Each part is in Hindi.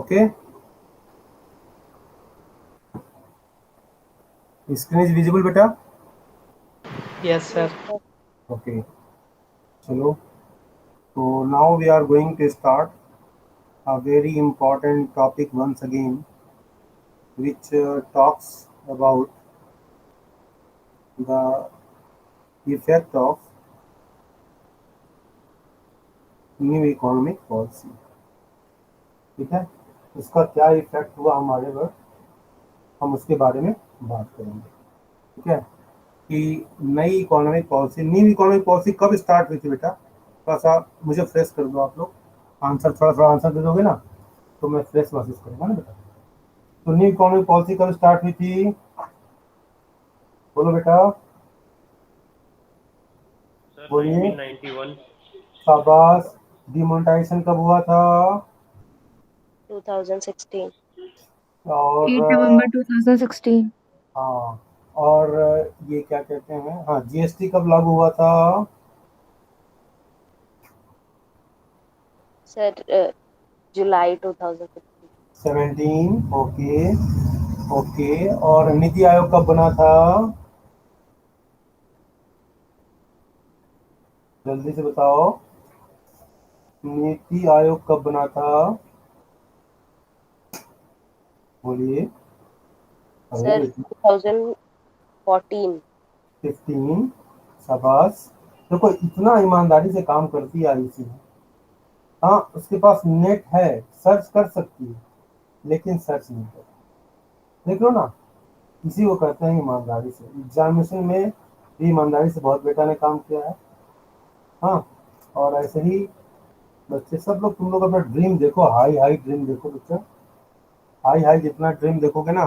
Okay, screen is visible beta. Yes, sir. Yes, sir. Okay, chalo. So now we are going to start a very important topic once again, which talks about the effect of new economic policy. ठीक है, इसका क्या इफेक्ट हुआ हमारे पर, हम उसके बारे में बात करेंगे। ठीक है, कि नई economic policy, new economic policy कब स्टार्ट हुई थी बेटा? थोड़ा सा मुझे फ्रेश कर दो आप लोग, आंसर थोड़ा थोड़ा आंसर दे दोगे ना तो मैं फ्रेश महसूस करूँगा ना बेटा। तो न्यू इकोनॉमिक पॉलिसी कब स्टार्ट हुई थी, बोलो बेटा, सर बोलिए। 1991। शाबाश। डिमोनेटाइजेशन कब हुआ था? 2016. और 8 नवंबर 2016। हाँ, और ये क्या कहते हैं, हाँ, जीएसटी कब लागू हुआ था? Sir, July 2016. 17। Okay, okay. और नीति आयोग कब बना था? जल्दी से बताओ, नीति आयोग कब बना था? बोलिए। Sir, 2014. 15। शाबाश। देखो इतना ईमानदारी से काम करती है आयुषी। हाँ, उसके पास नेट है, सर्च कर सकती है, लेकिन सर्च नहीं कर, देख लो ना, इसी को कहते हैं ईमानदारी से। एग्जामिनेशन में भी ईमानदारी से बहुत बेटा ने काम किया है। हाँ, और ऐसे ही बच्चे सब लोग, तुम लोग अपना ड्रीम देखो, हाई हाई ड्रीम देखो बच्चा, हाई हाई जितना ड्रीम देखोगे ना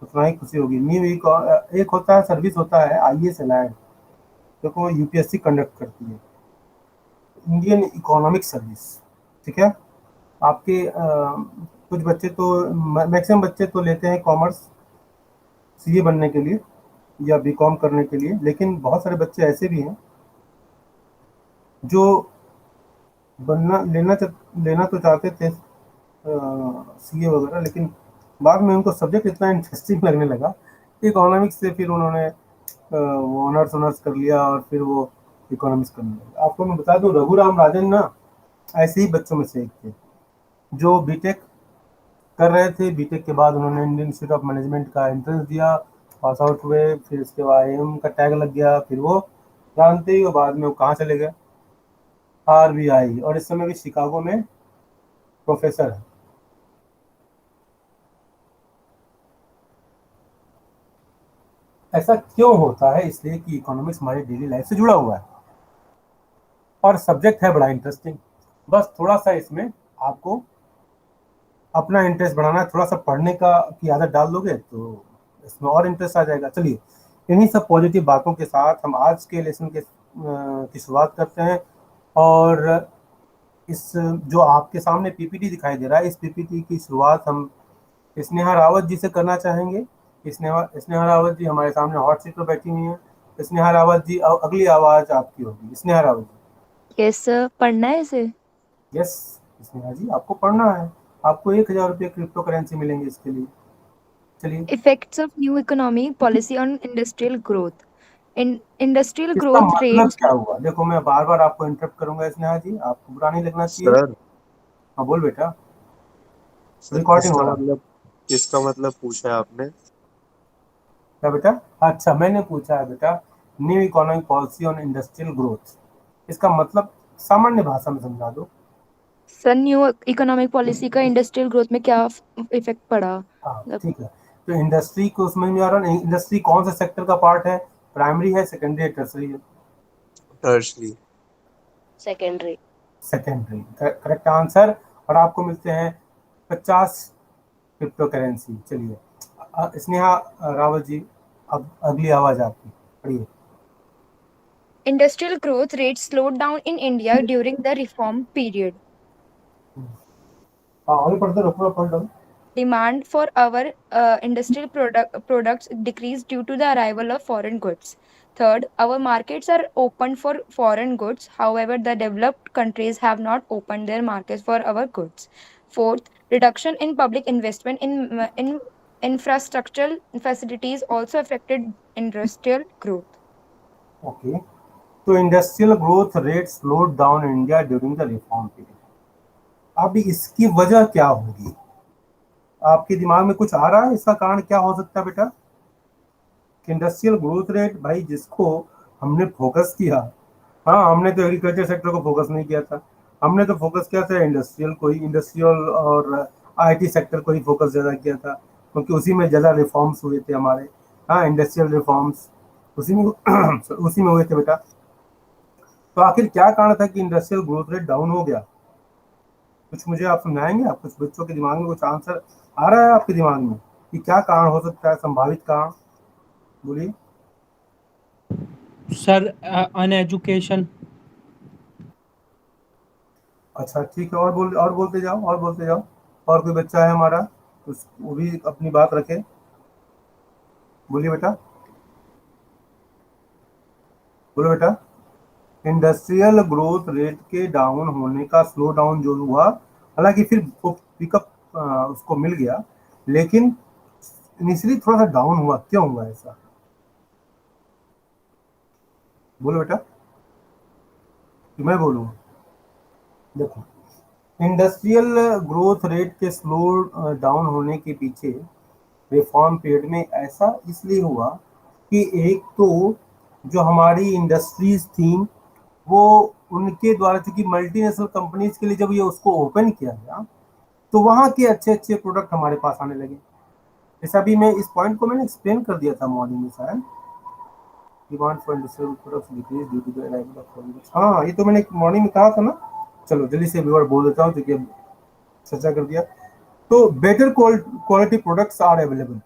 उतना ही खुशी होगी। न्यू एक होता है सर्विस, होता है आईएएस एलायड, देखो यूपीएससी कंडक्ट करती है, इंडियन इकोनॉमिक सर्विस। ठीक है, आपके कुछ बच्चे तो, मैक्सिमम बच्चे तो लेते हैं कॉमर्स, सीए बनने के लिए या बीकॉम करने के लिए, लेकिन बहुत सारे बच्चे ऐसे भी हैं जो बनना लेना तो चाहते थे सीए वगैरह, लेकिन बाद में उनको सब्जेक्ट इतना इंटरेस्टिंग लगने लगा, इकोनॉमिक्स से फिर उन्होंने वो ऑनर्स ऑनर्स कर लिया और फिर वो इकोनॉमिक्स करने लगे। आपको मैं बता दूं, रघुराम राजन ना ऐसे ही बच्चों में से एक थे, जो बीटेक कर रहे थे। बीटेक के बाद उन्होंने इंडियन इंस्टीट्यूट ऑफ मैनेजमेंट का एंट्रेंस दिया, पास आउट हुए, फिर उसके बाद एम का टैग लग गया, फिर वो जानते ही हो बाद में वो कहाँ चले गए, आरबीआई, और इस समय भी शिकागो में प्रोफेसर है। ऐसा क्यों होता है? इसलिए कि इकोनॉमिक्स हमारी डेली लाइफ से जुड़ा हुआ है और सब्जेक्ट है बड़ा इंटरेस्टिंग। बस थोड़ा सा इसमें आपको अपना इंटरेस्ट बढ़ाना है, थोड़ा सा पढ़ने का की आदत डाल दोगे तो इसमें और इंटरेस्ट आ जाएगा। चलिए, इन्हीं सब पॉजिटिव बातों के साथ हम आज के लेसन की शुरुआत करते हैं। और इस जो आपके सामने पीपीटी दिखाई दे रहा है, इस पीपीटी की शुरुआत हम स्नेहा रावत जी से करना चाहेंगे। स्नेहा रावत जी हमारे सामने हॉट सीट पर बैठी हुई हैं। स्नेहा रावत जी, अगली आवाज आपकी होगी, स्नेहा रावत जी। यस सर, पढ़ना है इसे। यस स्नेहा जी, आपको पढ़ना है, आपको 1,000 रुपये क्रिप्टो करेंसी मिलेंगे इसके लिए। चलिए। Effects of new economic policy on industrial growth. Industrial इसका ग्रोथ मतलब रेट्स। क्या हुआ? देखो मैं बार बार आपको इंटरप्ट करूंगा स्नेहा जी, आपको बुरा नहीं लगना चाहिए। सर हाँ बोल बेटा, सर रिकॉर्डिंग हो रहा है। किसका मतलब पूछा है आपने? क्या बेटा? अच्छा, मैंने पूछा है बेटा, new economic policy on industrial growth, इसका मतलब सामान्य भाषा में समझा दो। सर, न्यू इकोनॉमिक पॉलिसी का इंडस्ट्रियल ग्रोथ में क्या इफेक्ट पड़ा? हाँ मतलब ठीक है, तो इंडस्ट्री को समझ में आ रहा है? इंडस्ट्री कौन सा सेक्टर का पार्ट है? प्राइमरी है, सेकेंडरी है, टर्सरी है? Tertiary. Secondary. Secondary, correct answer. और आपको मिलते हैं 50 क्रिप्टो करेंसी। चलिए, स्नेहा रावत जी, अब अगली आवाज आपकी, पढ़िए। industrial growth rates slowed down in India during the reform period. हाँ आगे पढ़ते रहो, पूरा पढ़ लो। Demand for our industrial products decreased due to the arrival of foreign goods. Third, our markets are open for foreign goods. However, the developed countries have not opened their markets for our goods. Fourth, Reduction in public investment in infrastructural facilities also affected industrial growth. Okay, तो industrial growth rate slowed down in India during the reform period. अब इसकी वजह क्या होगी? आपके दिमाग में कुछ आ रहा है इसका कारण क्या हो सकता है बेटा? इंडस्ट्रियल ग्रोथ रेट, भाई जिसको हमने फोकस किया, हाँ हमने तो एग्रीकल्चर सेक्टर को फोकस नहीं किया था, हमने तो फोकस किया था इंडस्ट्रियल को ही, इंडस्ट्रियल और आईटी सेक्टर को ही फोकस ज़्यादा किया था, क्योंकि उसी में ज़्यादा रिफॉर्म्स हुए थे हमारे। हाँ, इंडस्ट्रियल रिफॉर्म्स उसी में उसी में हुए थे बेटा। तो आखिर क्या कारण था कि इंडस्ट्रियल ग्रोथ रेट डाउन हो गया? कुछ मुझे आप समझाएंगे? आप कुछ बच्चों के दिमाग में कुछ आंसर आ रहा है आपके दिमाग में कि क्या कारण हो सकता है, संभावित कारण? बोलिए। Sir uneducation. अच्छा ठीक है, और बोलते जाओ, और बोलते जाओ। और कोई बच्चा है हमारा वो भी अपनी बात रखे, बोलिए बेटा, बोलो बेटा। इंडस्ट्रियल ग्रोथ रेट के डाउन होने का स्लो डाउन जो हुआ, हालांकि फिर वो पिकअप उसको मिल गया, लेकिन इनिशियली थोड़ा सा डाउन हुआ, क्यों हुआ ऐसा? बोलो बेटा कि मैं बोलूँ? देखो, इंडस्ट्रियल ग्रोथ रेट के स्लो डाउन होने के पीछे रिफॉर्म पीरियड में ऐसा इसलिए हुआ कि एक तो जो हमारी इंडस्ट्रीज थी वो उनके द्वारा, चूंकि मल्टीनेशनल कंपनीज के लिए जब ये उसको ओपन किया गया तो वहाँ के अच्छे अच्छे प्रोडक्ट हमारे पास आने लगे। जैसा अभी मैं इस पॉइंट को मैंने एक्सप्लेन कर दिया था मॉर्निंग में शायद, demand for industrial products decrease due to the arrival of foreigners. हाँ, ये तो मैंने मॉर्निंग में कहा था ना। चलो जल्दी से व्यूअर बोल देता हूँ क्योंकि अब चर्चा कर दिया। तो better quality products are available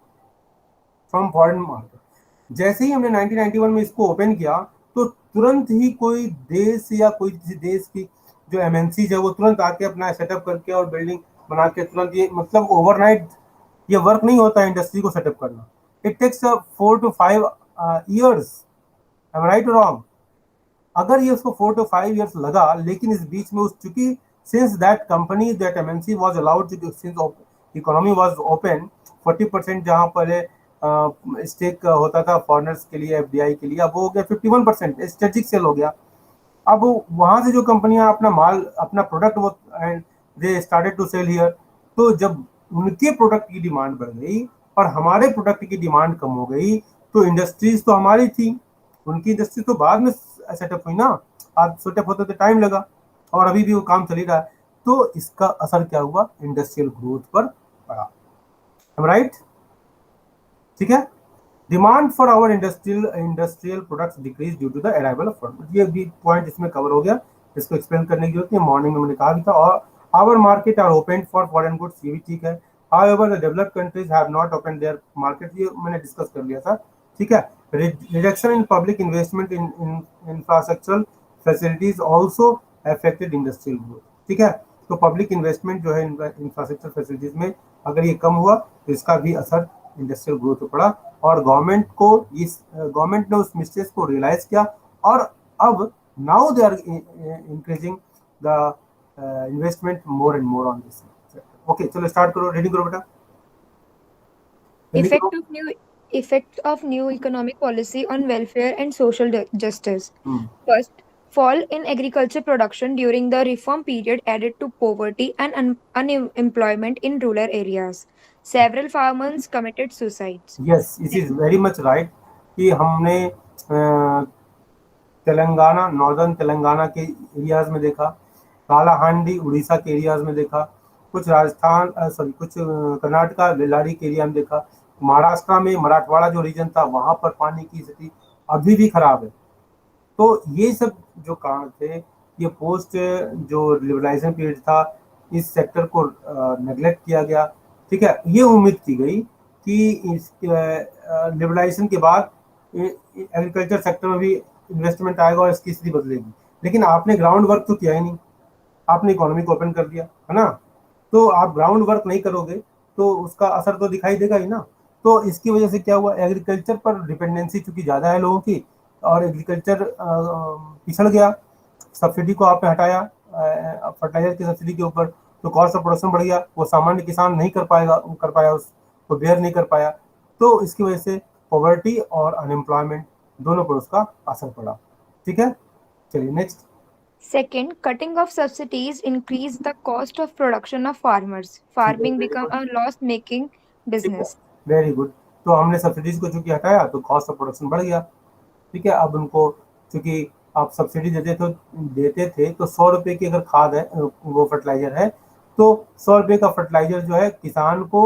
from foreign market. जैसे ही हमने 1991 में इसको ओपन किया तो तुरंत ही कोई देश या कोई किसी देश की जो एमएनसी है वो तुरंत आके अपना सेटअप करके और बिल्डिंग बना के तुरंत, ये मतलब ओवरनाइट ये वर्क नहीं होता है इंडस्ट्री को सेटअप करना। It takes 4 to 5 years। am I right or wrong? अगर ये उसको 4 to 5 years लगा, लेकिन इस बीच में उस चूंकि since that company that MNC was allowed, since economy was open, 40% जहाँ पहले स्टेक होता था फॉरेनर्स के लिए, एफडीआई के लिए, अब वो हो गया 51%, स्ट्रेटेजिक सेल हो गया। अब वहां से जो कंपनियां अपना माल, अपना प्रोडक्ट वो and they started to sell here, तो जब उनके प्रोडक्ट की डिमांड बढ़ गई और हमारे प्रोडक्ट की डिमांड कम हो गई, तो इंडस्ट्रीज तो हमारी थी, उनकी इंडस्ट्री तो बाद में सेटअप हुई ना। आज सेटअप होते तो टाइम लगा और अभी भी वो काम चल ही रहा है। तो इसका असर क्या हुआ? इंडस्ट्रियल ग्रोथ पर पड़ा। राइट, ठीक है। Demand for our industrial products decrease due to the arrival of foreigners. ये भी पॉइंट इसमें कवर हो गया, इसको एक्सप्लेन करने की जरूरत नहीं, मॉर्निंग में मैंने कहा भी था। और our market are open for foreign goods, ये भी ठीक है। However the developed countries have not open their market, ये मैंने डिस्कस कर लिया था, ठीक है। Reduction in public investment in infrastructural facilities also affected industrial growth, ठीक है। तो पब्लिक इन्वेस्टमेंट जो है इंफ्रास्ट्रक्चर फैसिलिटीज में अगर ये कम हुआ तो इसका भी असर इंडस्ट्रियल ग्रोथ पर पड़ा। और गवर्नमेंट ने उस मिस्टेक्स को रियलाइज किया और अब now they are increasing the investment more and more on this sector. Okay, चलो स्टार्ट करो, रीडिंग करो बेटा। Effect of new economic policy on welfare and social justice. First, fall in agriculture production during the reform period added to poverty and unemployment in rural areas. Several farmers committed suicides. Yes, it is very much right कि हमने तेलंगाना, नॉर्दर्न तेलंगाना के एरियाज में देखा, कालाहांडी उड़ीसा के एरियाज में देखा, कुछ राजस्थान कुछ कर्नाटका बेल्लारी के एरिया में देखा, महाराष्ट्र में मराठवाड़ा जो रीजन था वहां पर पानी की स्थिति अभी भी खराब है। तो ये सब जो कारण थे, ये पोस्ट जो लिबरलाइजेशन पीरियड था, इस सेक्टर को नेग्लेक्ट किया गया, ठीक है। ये उम्मीद की गई कि इस लिबरलाइजेशन के बाद एग्रीकल्चर सेक्टर में भी इन्वेस्टमेंट आएगा और इसकी स्थिति बदलेगी, लेकिन आपने ग्राउंड वर्क तो किया ही नहीं, आपने इकोनॉमी को ओपन कर दिया है ना। तो आप ग्राउंड वर्क नहीं करोगे तो उसका असर तो दिखाई देगा ही ना। तो इसकी वजह से क्या हुआ, एग्रीकल्चर पर डिपेंडेंसी चूंकि ज़्यादा है लोगों की और एग्रीकल्चर पिछड़ गया। सब्सिडी को आपने हटाया फर्टिलाइजर की सब्सिडी के ऊपर, तो कॉस्ट ऑफ प्रोडक्शन बढ़ गया, वो सामान्य किसान नहीं कर पाया उसको बेयर नहीं कर पाया, तो इसकी वजह से पॉवर्टी और अनएम्प्लॉयमेंट दोनों पर उसका असर पड़ा। ठीक है, चलिए next. Second, cutting of subsidies increase the cost of production of farmers. Farming become a loss-making business. Very good. तो हमने सब्सिडीज को चूंकि हटाया तो कॉस्ट ऑफ प्रोडक्शन बढ़ गया। ठीक है, अब उनको चूंकि आप सब्सिडी देते थे तो 100 रुपए की अगर खाद है, वो फर्टिलाइजर है, तो 100 रुपए का फर्टिलाइजर जो है किसान को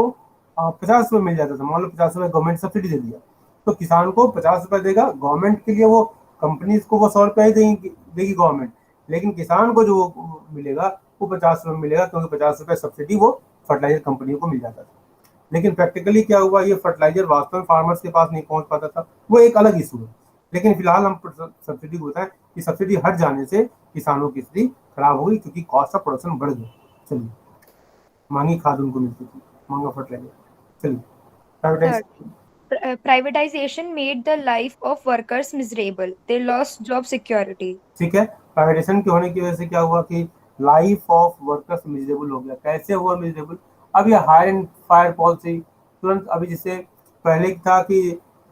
50 रुपये मिल जाता था। मान लो 50 रुपये गवर्नमेंट सब्सिडी दे दिया, तो किसान को 50 रुपये देगा। गवर्नमेंट के लिए वो कंपनीज को वो 100 रुपये ही देगी गवर्नमेंट, लेकिन किसान को जो मिलेगा वो 50 रुपये मिलेगा, क्योंकि 50 रुपये सब्सिडी वो फर्टिलाइजर कंपनियों को मिल जाता था। लेकिन प्रैक्टिकली क्या हुआ, ये फर्टिलाइजर वास्तव में फार्मर्स के पास नहीं पहुंच पाता था, वो एक अलग इशू है। लेकिन फिलहाल हम सब्सिडी को बताएं कि सब्सिडी हट जाने से किसानों की स्थिति खराब हो गई, क्योंकि कॉस्ट ऑफ प्रोडक्शन बढ़ गया। चलिए, महंगी खाद उनको मिलती थी, महंगा फर्टिलाइजर। चलिए, privatisation. Privatization made the life of workers miserable. They lost job security. ठीक है, प्राइवेटाइजेशन के होने की वजह से क्या हुआ कि लाइफ ऑफ वर्कर्स मिजरेबल हो गया। कैसे हुआ मिजरेबल? अब ये हायर एंड फायर पॉलिसी तुरंत, अभी जैसे पहले था कि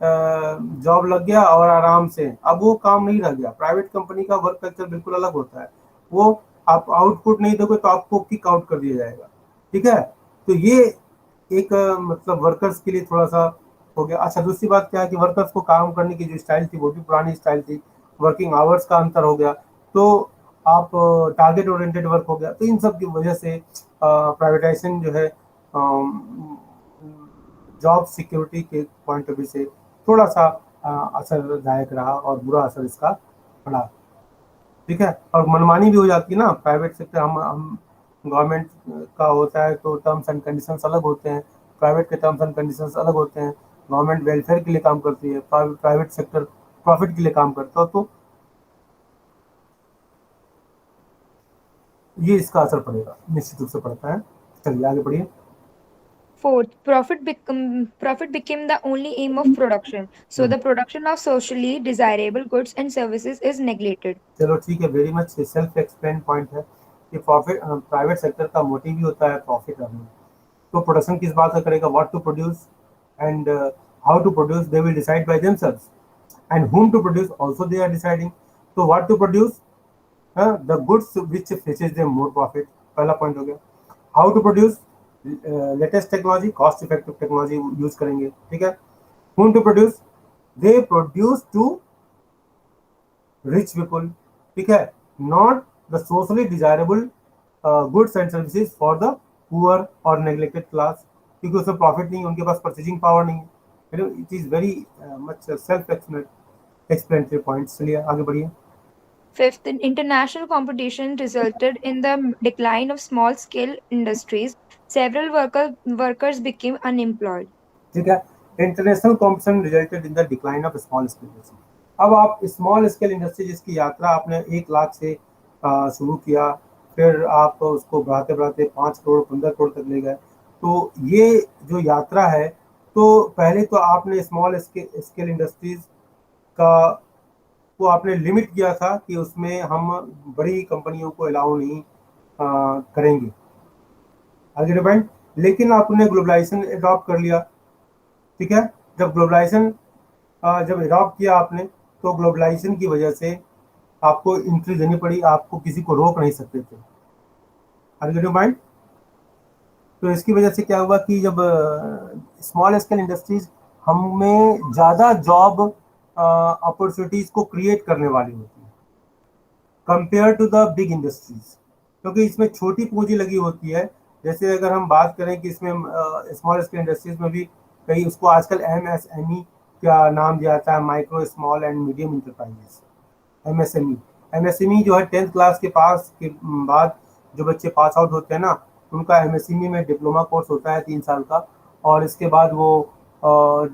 जॉब लग गया और आराम से, अब वो काम नहीं रह गया। प्राइवेट कंपनी का वर्क कल्चर बिल्कुल अलग होता है, वो आप आउटपुट नहीं दोगे तो आपको किक आउट कर दिया जाएगा। ठीक है, तो ये एक मतलब वर्कर्स के लिए थोड़ा सा हो गया। अच्छा, दूसरी बात क्या है कि वर्कर्स को काम करने की जो स्टाइल थी वो भी पुरानी स्टाइल थी, वर्किंग आवर्स का अंतर हो गया, तो आप टारगेट ओरिएंटेड वर्क हो गया। तो इन सब की वजह से प्राइवेटाइजेशन जो है जॉब सिक्योरिटी के पॉइंट ऑफ व्यू से थोड़ा सा असरदायक रहा और बुरा असर इसका पड़ा। ठीक है, और मनमानी भी हो जाती है ना प्राइवेट सेक्टर। हम गवर्नमेंट का होता है तो टर्म्स एंड कंडीशंस अलग होते हैं, प्राइवेट के टर्म्स एंड कंडीशंस अलग होते हैं। गवर्नमेंट वेलफेयर के लिए काम करती है, प्राइवेट सेक्टर प्रॉफिट के लिए काम करता है, तो ये इसका असर पड़ेगा, निश्चित रूप से पड़ता है। चलिए आगे बढ़िए। Fourth, profit became the only aim of production. So the production of socially desirable goods and services is neglected. चलो ठीक है, very much self explain point है कि प्रॉफिट, प्राइवेट सेक्टर का मोटिव ही होता है प्रॉफिट अर्निंग। तो प्रोडक्शन किस बात का करेगा, what to produce and how to produce, they will decide by themselves, and whom to produce also they are deciding. तो what to produce, the goods which fetches them more profit, पहला पॉइंट हो गया। How to produce, latest technology, cost effective technology use करेंगे। ठीक है, whom to produce, they produce to rich people। ठीक है, not the socially desirable goods and services for the poor or neglected class, क्योंकि उसमें प्रॉफिट नहीं है, उनके पास परचेजिंग पावर नहीं है। It is very much self explanatory points. चलिए आगे बढ़िए। Fifth, international competition resulted in the decline of small-scale industries. Several workers became unemployed. ठीक है, international competition resulted in the decline of small scale industry. अब आप स्मॉल स्केल इंडस्ट्री जिसकी यात्रा आपने 1 लाख से शुरू किया, फिर आप उसको बढ़ाते बढ़ाते 5 करोड़ 15 करोड़ तक ले गए, तो ये जो यात्रा है, तो पहले तो आपने स्मॉल स्केल इंडस्ट्रीज का को आपने लिमिट किया था कि उसमें हम बड़ी कंपनियों को अलाउ नहीं करेंगे, आगे पॉइंट। लेकिन आपने ग्लोबलाइजेशन अडॉप्ट कर लिया। ठीक है, जब ग्लोबलाइजेशन जब अडॉप्ट किया आपने, तो ग्लोबलाइजेशन की वजह से आपको एंट्री देनी पड़ी, आपको किसी को रोक नहीं सकते थे, आगे पॉइंट। तो इसकी वजह से क्या हुआ कि जब स्मॉल स्केल इंडस्ट्रीज हमें ज़्यादा जॉब अपॉर्चुनिटीज को क्रिएट करने वाली होती है compare to the big industries, क्योंकि इसमें छोटी पूंजी लगी होती है। जैसे अगर हम बात करें कि इसमें स्मॉल स्केल इंडस्ट्रीज में भी कई, उसको आजकल MSME का नाम दिया जाता है, micro small and medium enterprises, MSME जो है 10th क्लास के पास के बाद जो बच्चे पास आउट होते हैं ना, उनका MSME में डिप्लोमा कोर्स होता है 3 साल का, और इसके बाद वो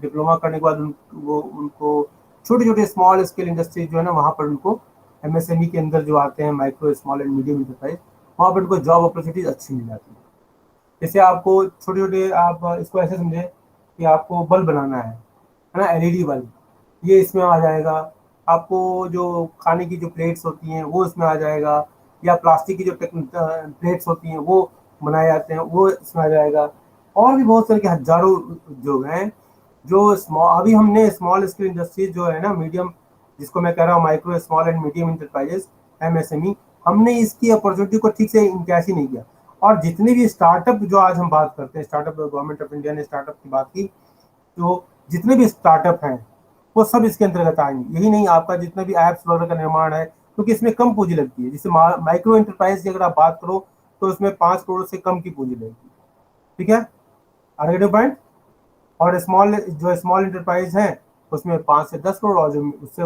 डिप्लोमा करने के बाद उनको छोटे छोटे स्मॉल स्केल इंडस्ट्रीज जो है ना, वहाँ पर उनको MSME के अंदर जो आते हैं, micro small and medium enterprise, वहाँ पर उनको जॉब अपॉर्चुनिटीज अच्छी मिल जाती है। जैसे आपको छोटे छोटे, आप इसको ऐसे समझे कि आपको बल्ब बनाना है ना, LED बल्ब, ये इसमें आ जाएगा। आपको जो खाने की जो प्लेट्स होती हैं वो इसमें आ जाएगा, या प्लास्टिक की जो प्लेट्स होती हैं वो बनाए जाते हैं वो इसमें आ जाएगा। और भी बहुत सारे के हजारों उद्योग हैं जो स्मॉल, अभी हमने स्मॉल स्केल इंडस्ट्रीज जो है ना, मीडियम, जिसको मैं कह रहा हूँ micro small and medium enterprises, MSME, हमने इसकी अपॉर्चुनिटी को ठीक से इनकैश ही नहीं किया। और जितने भी स्टार्टअप जो आज हम बात करते हैं, स्टार्टअप, गवर्नमेंट ऑफ इंडिया ने स्टार्टअप की बात की, तो जितने भी स्टार्टअप हैं वो सब इसके अंतर्गत आएंगे। यही नहीं, आपका जितना भी ऐप्स वगैरह का निर्माण है, क्योंकि इसमें कम पूंजी लगती है। जैसे माइक्रो एंटरप्राइज की अगर आप बात करो तो इसमें 5 करोड़ से कम की पूंजी लगेगी, ठीक है, आगे पॉइंट। और स्मॉल इंटरप्राइज हैं उसमें 5 से 10 करोड़, और जो उससे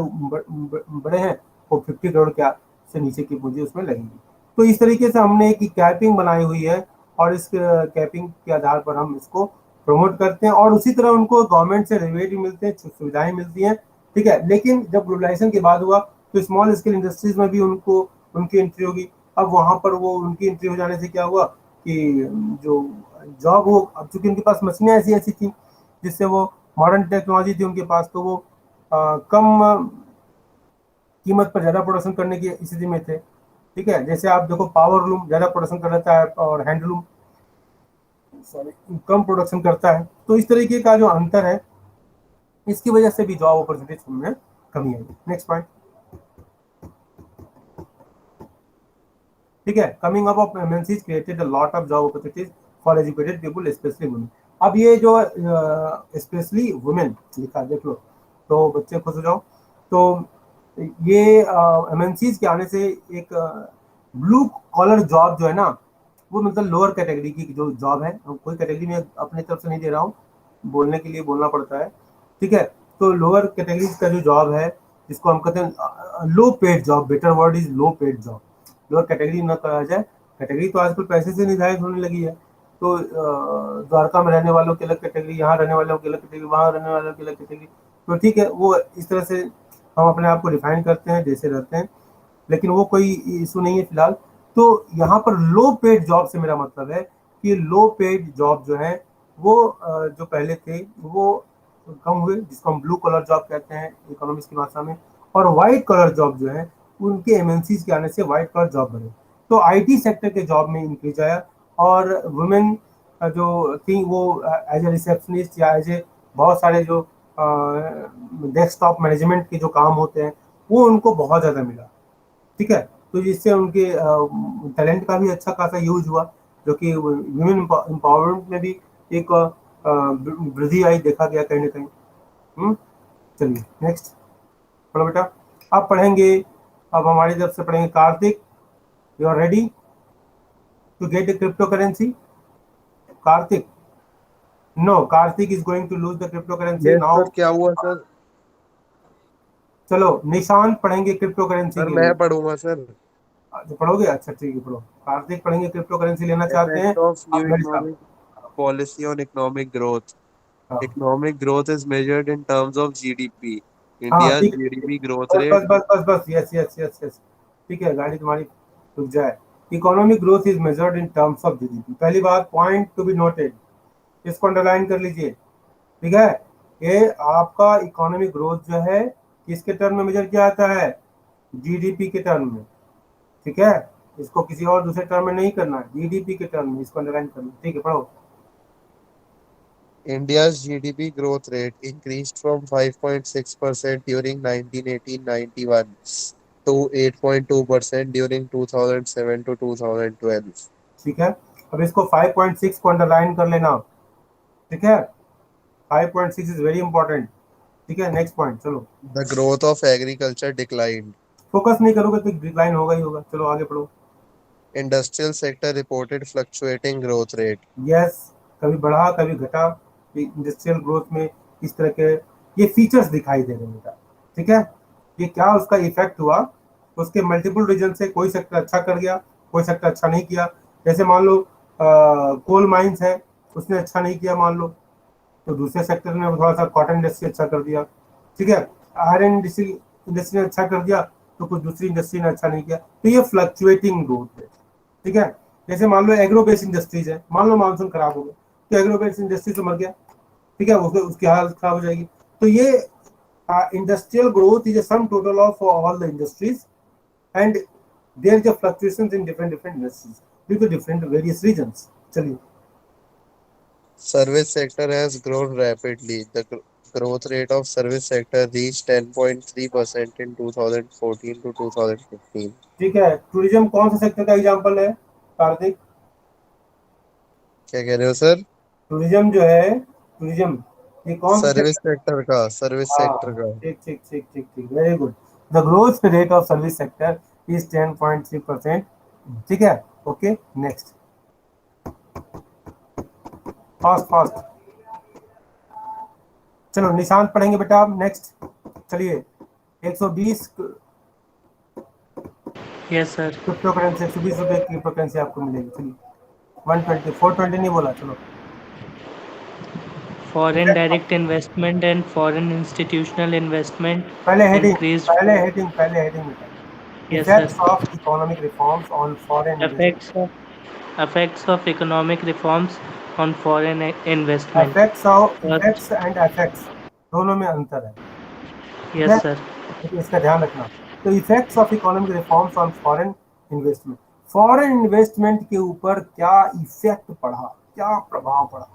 बड़े हैं वो 50 करोड़ क्या से नीचे की पूंजी उसमें लगेगी। तो इस तरीके से हमने एक कैपिंग बनाई हुई है, और इस कैपिंग के आधार पर हम इसको प्रमोट करते हैं, और उसी तरह उनको गवर्नमेंट से रिबेट मिलते हैं, सुविधाएं मिलती हैं, ठीक है। लेकिन जब ग्लोबलाइजेशन के बाद हुआ तो स्मॉल स्केल इंडस्ट्रीज में भी उनकी एंट्री होगी। अब वहां पर वो उनकी एंट्री हो जाने से क्या हुआ कि जो जॉब हो, अब चूंकि उनके पास मशीनें ऐसी ऐसी थी जिससे वो, मॉडर्न टेक्नोलॉजी थी उनके पास, तो वो कम कीमत पर ज्यादा प्रोडक्शन करने की स्थिति में थे, ठीक है। जैसे आप देखो, पावर लूम ज्यादा प्रोडक्शन कर लेता है और हैंडलूम कम प्रोडक्शन करता है। तो इस तरीके का जो अंतर है, इसकी वजह से भी जॉब अपॉर्चुनिटीज में कमी आई। नेक्स्ट पॉइंट, ठीक है। Coming up of MNCs created a lot of job opportunities for educated people, specially women. अब ये जो स्पेशली वुमेन लिखा है, देख लो तो बच्चे खुश हो जाओ। तो ये एमएनसीज के आने से एक ब्लू कॉलर जॉब जो है ना, वो मतलब लोअर कैटेगरी की जो जॉब है, कोई कैटेगरी में अपने तरफ से नहीं दे रहा हूँ, बोलने के लिए बोलना पड़ता है, ठीक है। तो लोअर कैटेगरी का जो जॉब है, जिसको हम कहते हैं low paid job, better word is low paid job, lower category ना कहा जाए। कैटेगरी तो आजकल पैसे से निर्धारित होने लगी है। तो द्वारका में रहने वालों की अलग कैटेगरी, यहाँ रहने वालों की अलग कैटेगरी, वहाँ रहने वालों की अलग कैटेगरी, तो ठीक है, वो इस तरह से हम अपने आप को डिफाइन करते हैं जैसे रहते हैं, लेकिन वो कोई इशू नहीं है फिलहाल। तो यहाँ पर लो पेड जॉब से मेरा मतलब है कि लो पेड जॉब जो है वो जो पहले थे वो कम हुए, जिसको हम ब्लू कलर जॉब कहते हैं इकोनॉमिक्स की भाषा में। और व्हाइट कलर जॉब जो है, उनके एमएनसीज के आने से व्हाइट कलर जॉब बने। तो आईटी सेक्टर के जॉब में इंक्रीज आया, और वुमेन जो थी वो एज ए रिसेप्शनिस्ट या एज ए बहुत सारे जो डेस्कटॉप मैनेजमेंट के जो काम होते हैं वो उनको बहुत ज़्यादा मिला, ठीक है। तो जिससे उनके टैलेंट का भी अच्छा खासा यूज हुआ, जो कि वुमेन एम्पावरमेंट में भी एक वृद्धि आई, देखा गया कहीं ना कहीं। चलिए नेक्स्ट पढ़ो बेटा, आप पढ़ेंगे, अब हमारी तरफ से पढ़ेंगे Kartik. You are ready to get the cryptocurrency? Kartik, no, Kartik is going to lose the cryptocurrency now. क्या हुआ सर? चलो निशांत पढ़ेंगे क्रिप्टो करेंसी सर के मैं लिए। पढ़ूंगा सर। अच्छा, पढ़ोगे, अच्छा ठीक है, पढ़ो। कार्तिक पढ़ेंगे, क्रिप्टो करेंसी लेना चाहते हैं इफेक्ट ऑफ न्यू आप मेरे साथ। Economic policy on economic growth. हाँ Economic growth is measured in terms of GDP. हाँ, India's ठीक है, GDP growth बस rate. बस बस बस बस, यस यस यस यस, ठीक है, गाड़ी तुम्हारी रुक जाए। Economic growth is measured in terms of GDP. पहली बात, पॉइंट टू बी नोटेड, इसको अंडरलाइन कर लीजिए, ठीक है। ये आपका इकोनॉमिक ग्रोथ जो है किसके टर्म में मेजर किया जाता है? जीडीपी के टर्म में, ठीक है। इसको किसी और दूसरे टर्म में नहीं करना है, जीडीपी के टर्म में इसको अंडरलाइन करना, ठीक है, पढ़ो। India's GDP growth rate increased from 5.6% during 1918-91 to 8.2% during 2007 to 2012. ठीक है, अब इसको 5.6 को अंडरलाइन कर लेना, ठीक है। 5.6 इज वेरी इंपॉर्टेंट, ठीक है। नेक्स्ट पॉइंट, चलो। The growth of agriculture declined. Focus नहीं करोगे तो डिक्लाइन होगा ही होगा, चलो आगे पढ़ो। Industrial sector reported fluctuating growth rate. Yes, कभी बढ़ा कभी घटा, इंडस्ट्रियल ग्रोथ में इस तरह के ये फीचर्स दिखाई दे रहे हैं बेटा, ठीक है। ये क्या उसका इफेक्ट हुआ, उसके मल्टीपल रीजन से, कोई सेक्टर अच्छा कर गया, कोई सेक्टर अच्छा नहीं किया। जैसे मान लो कोल माइंस है, उसने अच्छा नहीं किया मान लो, तो दूसरे सेक्टर ने थोड़ा सा कॉटन इंडस्ट्री अच्छा कर दिया, ठीक है। आयरन इंडस्ट्री ने अच्छा कर दिया तो कुछ दूसरी इंडस्ट्री ने अच्छा नहीं किया। तो ये फ्लक्चुएटिंग ग्रोथ है, ठीक है। जैसे मान लो एग्रो बेस्ड इंडस्ट्रीज है, मान लो मानसून खराब हो गया तो एग्रो बेस्ड इंडस्ट्री तो मर गया, ठीक है, उसकी हालत खराब हो जाएगी। तो ये industrial growth is a sum total of all the industries and there is a fluctuations in different different industries due to different various reasons, चलिए। Service sector has grown rapidly. The growth rate of service sector reached 10.3% in 2014 to 2015. ठीक है, टूरिज्म कौन सा सेक्टर का एग्जांपल है कार्तिक? क्या कह रहे हो सर? टूरिज्म जो है, टूरिज्म ये कौन सा सर्विस सेक्टर? सेक्टर का, सर्विस सेक्टर हाँ, का। ठीक ठीक ठीक ठीक ठीक, very good. The growth rate of service sector is 10.3%। ठीक है, ओके नेक्स्ट, फास्ट फास्ट, चलो निशांत पढ़ेंगे बेटा आप नेक्स्ट। चलिए 120 Yes, sir. क्रिप्टो करेंसी, 120 रुपए की क्रिप्टो करेंसी आपको मिलेगी। चलिए 120, 420 नहीं बोला, चलो। Foreign direct investment and foreign institutional investment पहले हेडिंग, increased. पहले हेडिंग, पहले हेडिंग बेटा। Yes, sir. Effects of economic reforms on foreign investment. Effects of economic reforms on foreign investment. Effects and affects दोनों में अंतर है, ठीक है, Yes, sir. तो इसका ध्यान रखना। तो effects of economic reforms on foreign investment, foreign investment के ऊपर क्या इफेक्ट पड़ा, क्या प्रभाव पड़ा,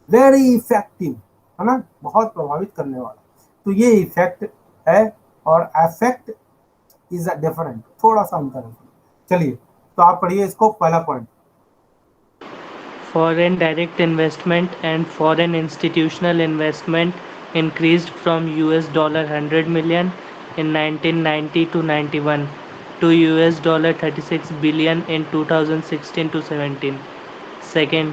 वेरी इफेक्टिव, है ना, बहुत प्रभावित करने वाला। तो ये इफेक्ट है और अफेक्ट इज डिफरेंट, थोड़ा सा अंतर है। चलिए तो आप पढ़िए इसको, पहला point. Foreign direct investment and foreign institutional investment increased from $100 million in 1990 to 91 to $36 billion in 2016 to 17. Second,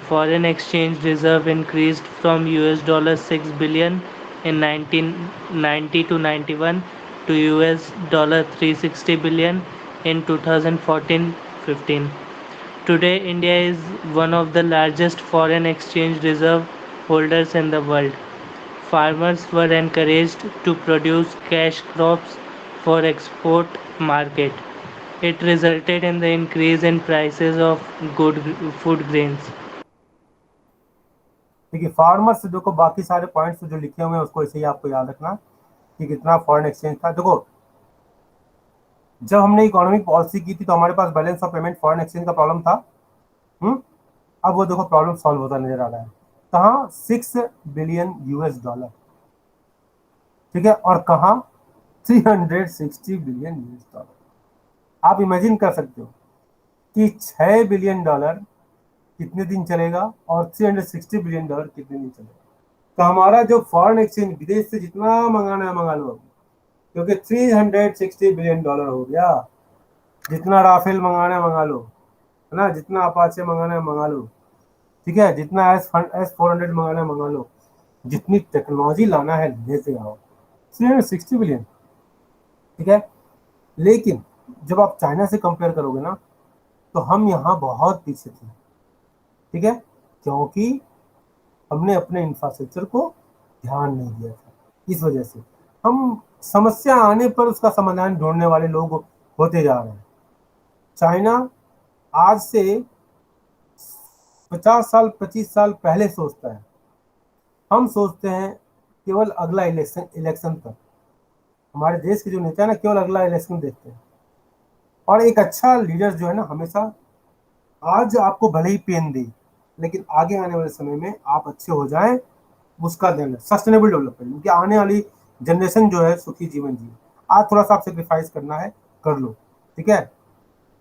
foreign exchange reserve increased from $6 billion in 1990 to 91 to $360 billion in 2014-15. Today, India is one of the largest foreign exchange reserve holders in the world. Farmers were encouraged to produce cash crops for export market. It resulted in the increase in prices of good food grains. देखिए फार्मर्स, देखो बाकी सारे पॉइंट्स जो लिखे हुए हैं उसको ऐसे ही आपको याद रखना कि कितना फॉरेन एक्सचेंज था। देखो जब हमने इकोनॉमिक पॉलिसी की थी तो हमारे पास balance of payment foreign exchange का प्रॉब्लम था। अब वो देखो प्रॉब्लम सॉल्व होता नजर आ रहा है। कहाँ? 6 बिलियन यूएस डॉलर, ठीक है, और कहाँ 360 बिलियन यूएस डॉलर। आप इमेजिन कर सकते हो कि 6 बिलियन डॉलर कितने दिन चलेगा और 360 बिलियन डॉलर कितने दिन चलेगा। तो हमारा जो फॉरेन एक्सचेंज विदेश से जितना मंगाना है मंगा लो, क्योंकि 360 बिलियन डॉलर हो गया। जितना राफेल मंगाना है मंगा लो, है ना, जितना अपाचे मंगाना है मंगा लो, ठीक है, जितना S-400 मंगाना है मंगा लो, जितनी टेक्नोलॉजी लाना है लेते आओ। 360 बिलियन, ठीक है। लेकिन जब आप चाइना से कंपेयर करोगे ना तो हम यहाँ बहुत पीछे थे, ठीक है, क्योंकि हमने अपने इंफ्रास्ट्रक्चर को ध्यान नहीं दिया था। इस वजह से हम समस्या आने पर उसका समाधान ढूंढने वाले लोग होते जा रहे हैं। चाइना आज से 50 साल 25 साल पहले सोचता है, हम सोचते हैं केवल अगला इलेक्शन तक। हमारे देश के जो नेता है ना केवल अगला इलेक्शन देखते हैं। और एक अच्छा लीडर जो है ना हमेशा आज आपको भले ही पेन दे लेकिन आगे आने वाले समय में आप अच्छे हो जाएं, उसका ध्यान, सस्टेनेबल डेवलपमेंट, क्योंकि आने वाली जनरेशन जो है सुखी जीवन जिए। आज थोड़ा सा आप सेक्रीफाइस करना है कर लो, ठीक है।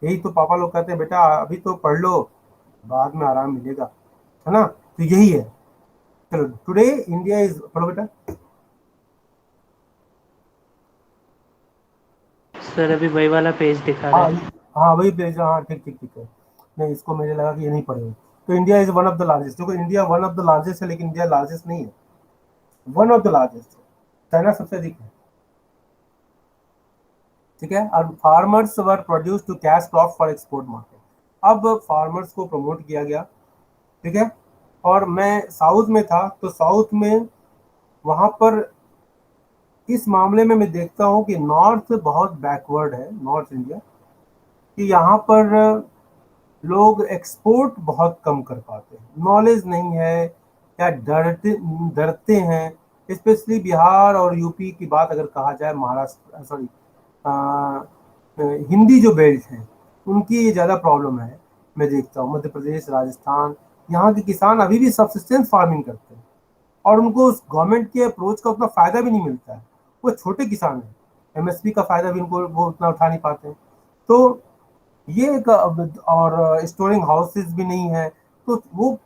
यही तो पापा लोग कहते हैं बेटा अभी तो पढ़ लो बाद में आराम मिलेगा, है ना, तो यही है। चलो टुडे इंडिया इज, पढ़ो बेटा। सर अभी वही वाला पेज दिखा रहा हाँ है। हाँ वही पेज, हाँ ठीक ठीक ठीक है। नहीं इसको मुझे लगा कि ये नहीं पढ़ेगा। तो India is one of the largest, देखो India one of the largest है लेकिन इंडिया लार्जेस्ट नहीं है, one of the largest. China सबसे अधिक है, ठीक है। और farmers were produce to cash crop for export market. अब फार्मर्स को प्रमोट किया गया, ठीक है। और मैं साउथ में था तो साउथ में वहाँ पर इस मामले में मैं देखता हूँ कि नॉर्थ बहुत बैकवर्ड है, नॉर्थ इंडिया, कि यहाँ पर लोग एक्सपोर्ट बहुत कम कर पाते हैं, नॉलेज नहीं है या डरते हैं। स्पेशली बिहार और यूपी की बात अगर कहा जाए, महाराष्ट्र सॉरी हिंदी जो बेल्ट हैं उनकी ये ज़्यादा प्रॉब्लम है मैं देखता हूँ मध्य प्रदेश, राजस्थान, यहाँ के किसान अभी भी सबसिस्टेंस फार्मिंग करते हैं और उनको उस गवर्नमेंट के अप्रोच का उतना फायदा भी नहीं मिलता है। वो छोटे किसान हैं, एमएसपी का फायदा भी उनको वो उतना उठा नहीं पाते हैं। तो ये एक और स्टोरिंग हाउसेस भी नहीं है, तो वो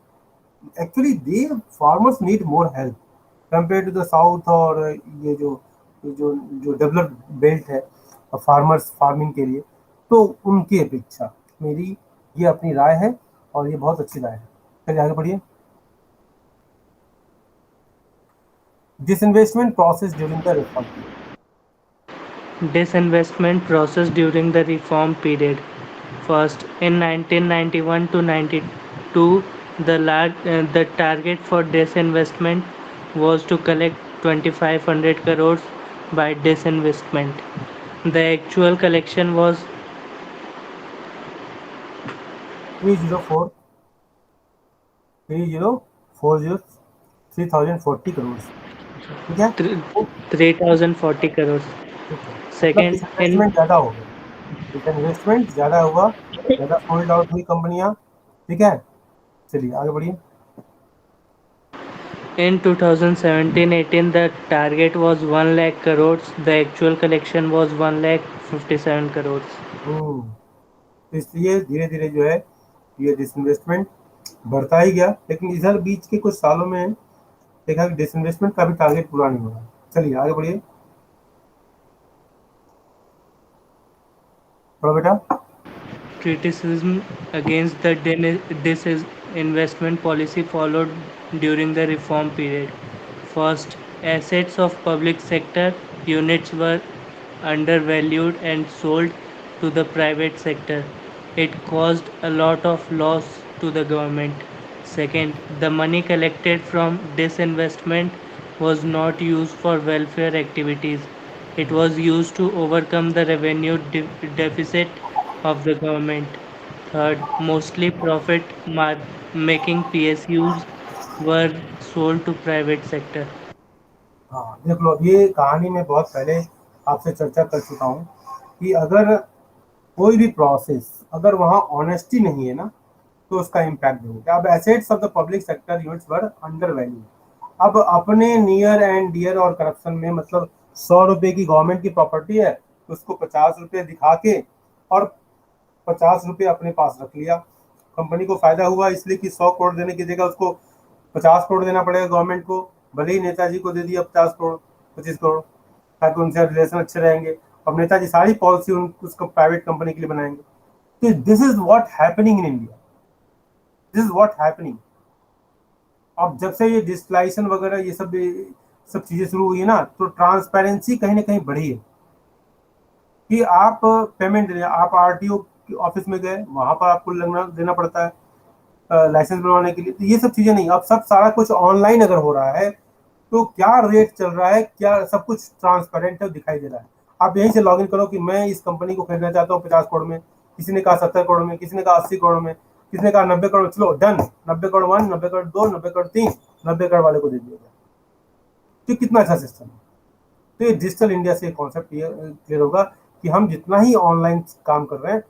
actually they farmers need more help compare to the south. और ये जो जो डेवलप्ड बेल्ट है फार्मर्स फार्मिंग के लिए, तो उनकी अपेक्षा मेरी ये अपनी राय है और ये बहुत अच्छी राय है। चलिए आगे बढ़िए। Disinvestment process during the reform period. Disinvestment process during the reform period. First, in 1991 to 92, the target for disinvestment was to collect 2500 crores by disinvestment. The actual collection was 304 3040 crore, ठीक है। 3040 crores. ठीक है, मतलब Second, in डिसइन्वेस्टमेंट ज़्यादा हो गया, डिसइन्वेस्टमेंट ज़्यादा हुआ, ज़्यादा सोल्ड आउट हुई कंपनियां, ठीक है। चलिए आगे बढ़िए। In 2017-18, the target was 1 lakh crores. The actual collection was 1 lakh 57 crores. इसलिए धीरे धीरे जो है ये डिसइन्वेस्टमेंट बढ़ता ही गया, लेकिन इधर बीच के कुछ सालों में देखा कि डिसइन्वेस्टमेंट का भी टारगेट पूरा नहीं हुआ। चलिए आगे बढ़िए, पढ़ो बेटा। Criticism against the disinvestment policy followed during the reform period. First, assets of public sector units were undervalued and sold to the private sector. It caused a lot of loss to the government. Second, the money collected from disinvestment was not used for welfare activities. It was used to overcome the revenue deficit of the government. Third, mostly profit making PSUs were sold to private sector. हाँ देख लो, ये कहानी मैं बहुत पहले आपसे चर्चा कर चुका हूँ कि अगर कोई भी प्रोसेस अगर वहाँ ऑनेस्टी नहीं है ना, तो उसका इम्पैक्ट होगा। अब assets of the public sector units were under value. अब अपने नियर एंड डियर और करप्शन में, मतलब 100 रुपए की गवर्नमेंट की प्रॉपर्टी है तो उसको 50 रुपए दिखा के और 50 रुपए अपने पास रख लिया। कंपनी को फायदा हुआ इसलिए कि 100 करोड़ देने की जगह उसको 50 करोड़ देना पड़ेगा गवर्नमेंट को, भले ही नेताजी को दे दिया 50 करोड़ 25 करोड़, ताकि उनसे रिलेशन अच्छे रहेंगे। अब नेताजी सारी पॉलिसी उसको प्राइवेट कंपनी के लिए बनाएंगे। तो this is what happening in India, this is what happening. अब जब से ये डिजिटलाइजेशन वगैरह ये सब चीजें शुरू हुई है ना, तो ट्रांसपेरेंसी कहीं ना कहीं बढ़ी है कि आप पेमेंट, आप आरटीओ ऑफिस में गए, वहां पर आपको देना पड़ता है लाइसेंस बनवाने के लिए। तो ये सब चीजें नहीं, अब सब सारा कुछ ऑनलाइन अगर हो रहा है तो क्या रेट चल रहा है, क्या सब कुछ ट्रांसपेरेंट है, दिखाई दे रहा है। आप यहीं से लॉग इन करो कि मैं इस कंपनी को खरीदना चाहता हूँ 50 करोड़ में, किसी ने कहा 70 करोड़ में, किसी ने कहा 80 करोड़ में, किसी ने कहा 90 करोड़, चलो डन, 90 करोड़ 1, 90 करोड़ 2, 90 करोड़ 3, 90 करोड़ वाले को दे दिया गया। तो कितना अच्छा सिस्टम है। तो ये डिजिटल इंडिया से कॉन्सेप्ट क्लियर होगा कि हम जितना ही ऑनलाइन काम कर रहे हैं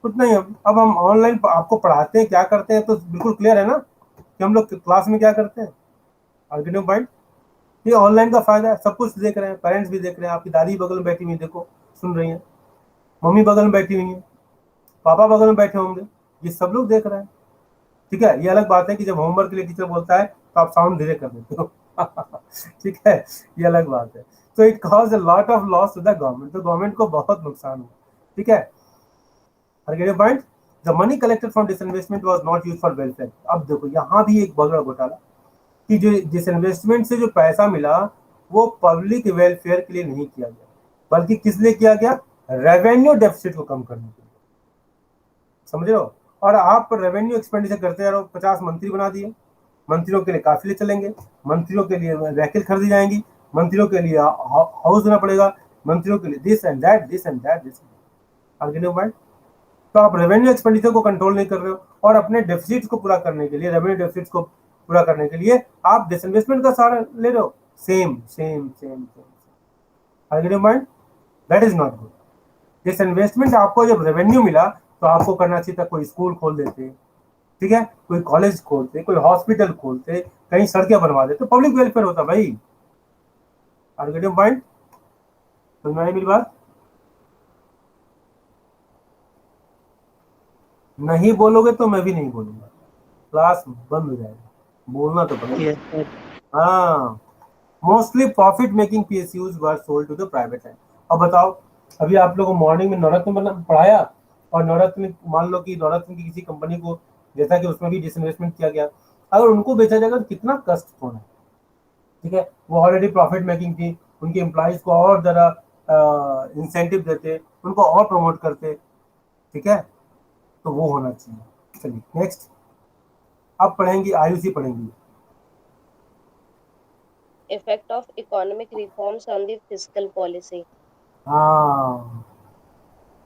उतना ही अब हम ऑनलाइन आपको पढ़ाते हैं, क्या करते हैं, तो बिल्कुल क्लियर है ना कि हम लोग क्लास में क्या करते हैं। आर्गेनिक पॉइंट, ये ऑनलाइन का फायदा है, सब कुछ देख रहे हैं, पेरेंट्स भी देख रहे हैं, आपकी दादी बगल में बैठी हुई देखो सुन रही है, मम्मी बगल में बैठी हुई है, पापा बगल में बैठे होंगे, ये सब लोग देख रहे हैं। ठीक है, ये अलग बात है कि जब होमवर्क के लिए टीचर बोलता है तो आप साउंड धीरे कर देते हो ठीक है, ये अलग बात है। तो it cause a lot of loss to the government, तो गवर्नमेंट को बहुत नुकसान हुआ। ठीक है, point, the money collected from disinvestment was not used for welfare. अब देखो यहाँ भी एक बहुत बड़ा घोटाला कि जो डिसइन्वेस्टमेंट से जो पैसा मिला वो पब्लिक वेलफेयर के लिए नहीं किया गया, बल्कि किस लिए किया गया, रेवेन्यू डेफिसिट को कम करने के लिए। समझ रहे हो, और आप रेवेन्यू एक्सपेंडिचर करते रहो, 50 मंत्री बना दिए, मंत्रियों के लिए काफिले चलेंगे, मंत्रियों के लिए वैकिल खरीदी जाएंगी, मंत्रियों के लिए हाउस देना पड़ेगा, मंत्रियों के लिए this and that, this and that, this. तो आप रेवेन्यू एक्सपेंडिचर को कंट्रोल नहीं कर रहे हो, और अपने डेफिसिट को पूरा करने के लिए, रेवेन्यू डेफिसिट को पूरा करने के लिए आप डिसइन्वेस्टमेंट का सहारा ले रहे हो। Same same same same, that is not good. Disinvestment, आपको जब रेवेन्यू मिला तो आपको करना चाहिए था कोई स्कूल खोल देते, ठीक है, कोई कॉलेज खोलते, कोई हॉस्पिटल खोलते, कहीं सड़कें बनवा देते, तो पब्लिक वेलफेयर होता भाई। Are get your point? समझ में आई मेरी बात? नहीं बोलोगे तो मैं भी नहीं बोलूंगा, क्लास बंद हो जाएगा, बोलना तो पड़ेगा। Yes, sir. हाँ, mostly profit making PSUs were sold to the private है। अब बताओ, अभी आप लोगों को मॉर्निंग में नवरत्न पढ़ाया, और नवरत्न मान लो कि नवरत्न की किसी कंपनी को, जैसा कि उसमें भी डिसइन्वेस्टमेंट किया गया, अगर उनको बेचा जाएगा तो कितना कष्टपूर्ण है, ठीक है। वो ऑलरेडी प्रॉफिट मेकिंग थी, उनके एम्प्लॉइज को और ज़्यादा इंसेंटिव देते, उनको और प्रमोट करते, ठीक है, तो वो होना चाहिए। चलिए नेक्स्ट, अब पढ़ेंगे Ayushi पढ़ेंगी। Effect of economic reforms on the fiscal policy. हाँ,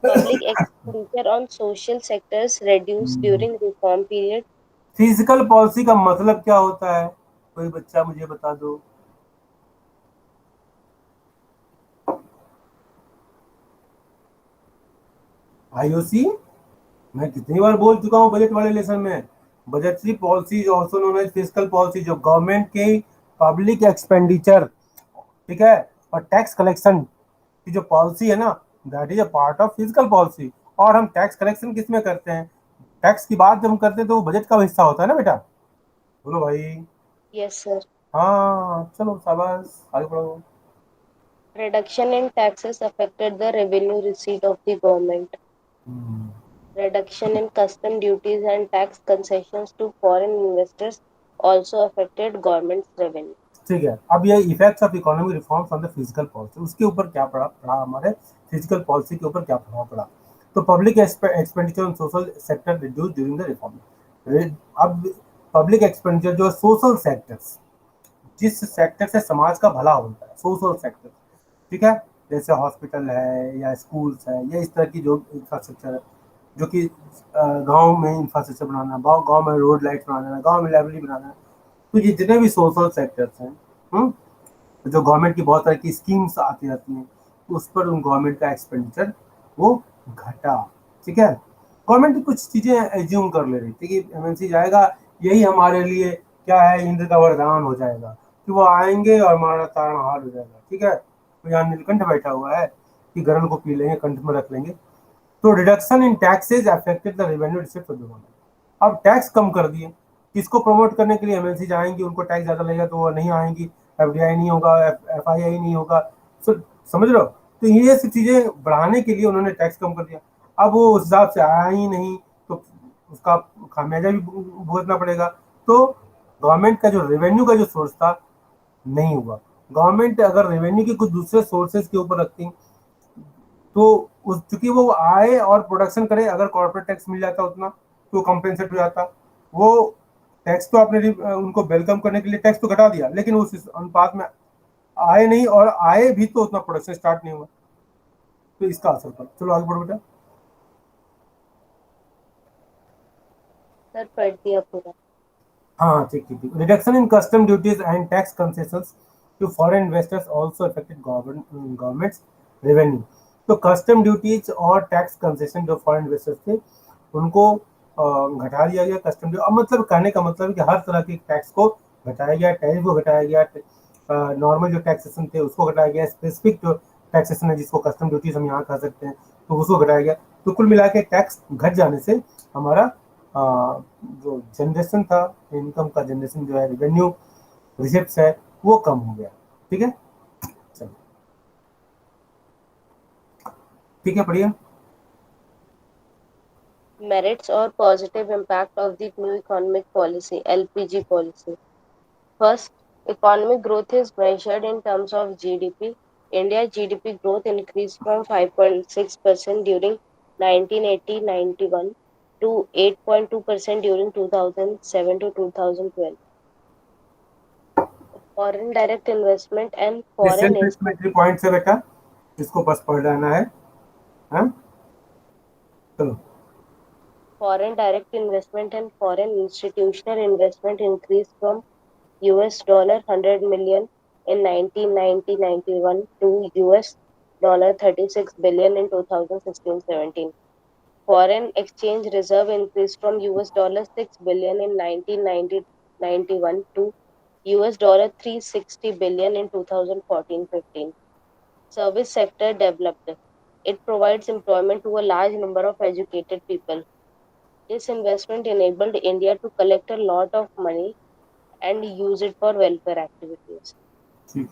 Public expenditure on social sectors reduced during reform period. Physical policy का मतलब क्या होता है, कोई बच्चा मुझे बता दो। आईओसी, मैं कितनी बार बोल चुका हूँ बजट वाले लेसन में, budgetary policy also known as physical policy, जो गवर्नमेंट के पब्लिक एक्सपेंडिचर, ठीक है, और टैक्स कलेक्शन की जो पॉलिसी है ना, that is a part of physical policy. और हम टैक्स कलेक्शन किस में करते हैं, टैक्स की बात जब हम करते हैं तो वो बजट का हिस्सा होता है ना बेटा, बोलो भाई। Yes, sir. हाँ चलो शाबाश, आगे बढ़ो। Reduction in taxes affected the revenue receipt of the government. Reduction in custom duties and tax concessions to foreign investors also affected government's revenue. ठीक है, अब ये effects of economic reforms on the physical policy, उसके ऊपर क्या पड़ा हमारे फिजिकल पॉलिसी के ऊपर क्या प्रभाव पड़ा। तो public expenditure on social sector reduce during the reform. अब पब्लिक एक्सपेंडिचर जो सोशल सेक्टर्स, जिस सेक्टर से समाज का भला होता है, सोशल सेक्टर, ठीक है, जैसे हॉस्पिटल है या स्कूल्स है या इस तरह की जो इंफ्रास्ट्रक्चर है, जो कि गांव में इंफ्रास्ट्रक्चर बनाना, गांव में रोड लाइट बनाना, गांव में लाइब्रेरी बनाना, तो ये जितने भी सोशल सेक्टर्स हैं, जो गवर्नमेंट की बहुत तरह की स्कीम्स आती रहती हैं, उस पर उन गवर्नमेंट का एक्सपेंडिचर वो घटा, ठीक है। गवर्नमेंट कुछ चीजें एज्यूम कर ले रही थी कि एमएनसी जाएगा, यही हमारे लिए क्या है, इंद्र का वरदान हो जाएगा कि वो आएंगे और हमारा तारणहार हो जाएगा, ठीक है। तो यहाँ नीलकंठ बैठा हुआ है कि गरल को पी लेंगे, कंठ में रख लेंगे। तो reduction in taxes affected the revenue received of the government. अब टैक्स कम कर दिए, किसको प्रमोट करने के लिए, एमएनसी जाएंगी, उनको टैक्स ज्यादा लगेगा तो वो नहीं आएंगी, एफडीआई नहीं होगा, एफआईआई नहीं होगा, समझ रहे हो। तो ये सब चीजें बढ़ाने के लिए उन्होंने टैक्स कम कर दिया। अब वो उस हिसाब से आया ही नहीं, तो उसका खामियाजा भी भुगतना पड़ेगा। तो गवर्नमेंट का जो रेवेन्यू का जो सोर्स था, नहीं हुआ। गवर्नमेंट अगर रेवेन्यू के कुछ दूसरे सोर्सेज के ऊपर रखती, तो उस चूंकि वो आए और प्रोडक्शन करे, अगर कॉर्पोरेट टैक्स मिल जाता उतना तो कंपेंसेट हो जाता। वो टैक्स तो आपने उनको वेलकम करने के लिए टैक्स तो घटा दिया, लेकिन उस अनुपात में आए नहीं, और आए भी तो उतना प्रोडक्शन स्टार्ट नहीं हुआ, तो इसका असर पड़ा। चलो आगे बढ़ो बेटा। सर पढ़ दिया पूरा। हाँ ठीक ठीक ठीक। Reduction in custom duties and tax concessions to foreign investors also affected government's revenue. तो कस्टम ड्यूटीज और टैक्स कंसेशन जो फॉरेन इन्वेस्टर्स थे, उनको घटा दिया गया कस्टम ड्यूटी। अब मतलब कहने का मतलब है कि हर तरह के टैक्स को घटाया गया, टैरिफ को घटाया गया, नॉर्मल जो टैक्सेशन थे उसको घटाया गया, स्पेसिफिक जो टैक्सेशन है जिसको कस्टम ड्यूटीज हम यहाँ कह सकते हैं, तो उसको घटाया गया। तो कुल मिला के टैक्स घट जाने से हमारा जो जनरेशन था, इनकम का जनरेशन जो है, रेवेन्यू रिसिप्ट्स है, वो कम हो गया, ठीक है। चलो ठीक है, पढ़िए। Merits or positive impact of the new economic policy, LPG policy. First, economic growth is measured in terms of GDP. India's GDP growth increased from 5.6% during 1980-91 to 8.2% during 2007 to 2012. Foreign direct investment and foreign self explanatory points है बेटा, इसको बस पढ़ लेना है, हाँ? चलो। foreign direct investment and foreign institutional investment increased from $100 million in 1990-91 to $36 billion in 2016-17. foreign exchange reserve increased from $6 billion in 1991 to $360 billion in 2014-15. Service sector developed. It provides employment to a large number of educated people. This investment enabled India to collect a lot of money and use it for welfare activities. ठीक,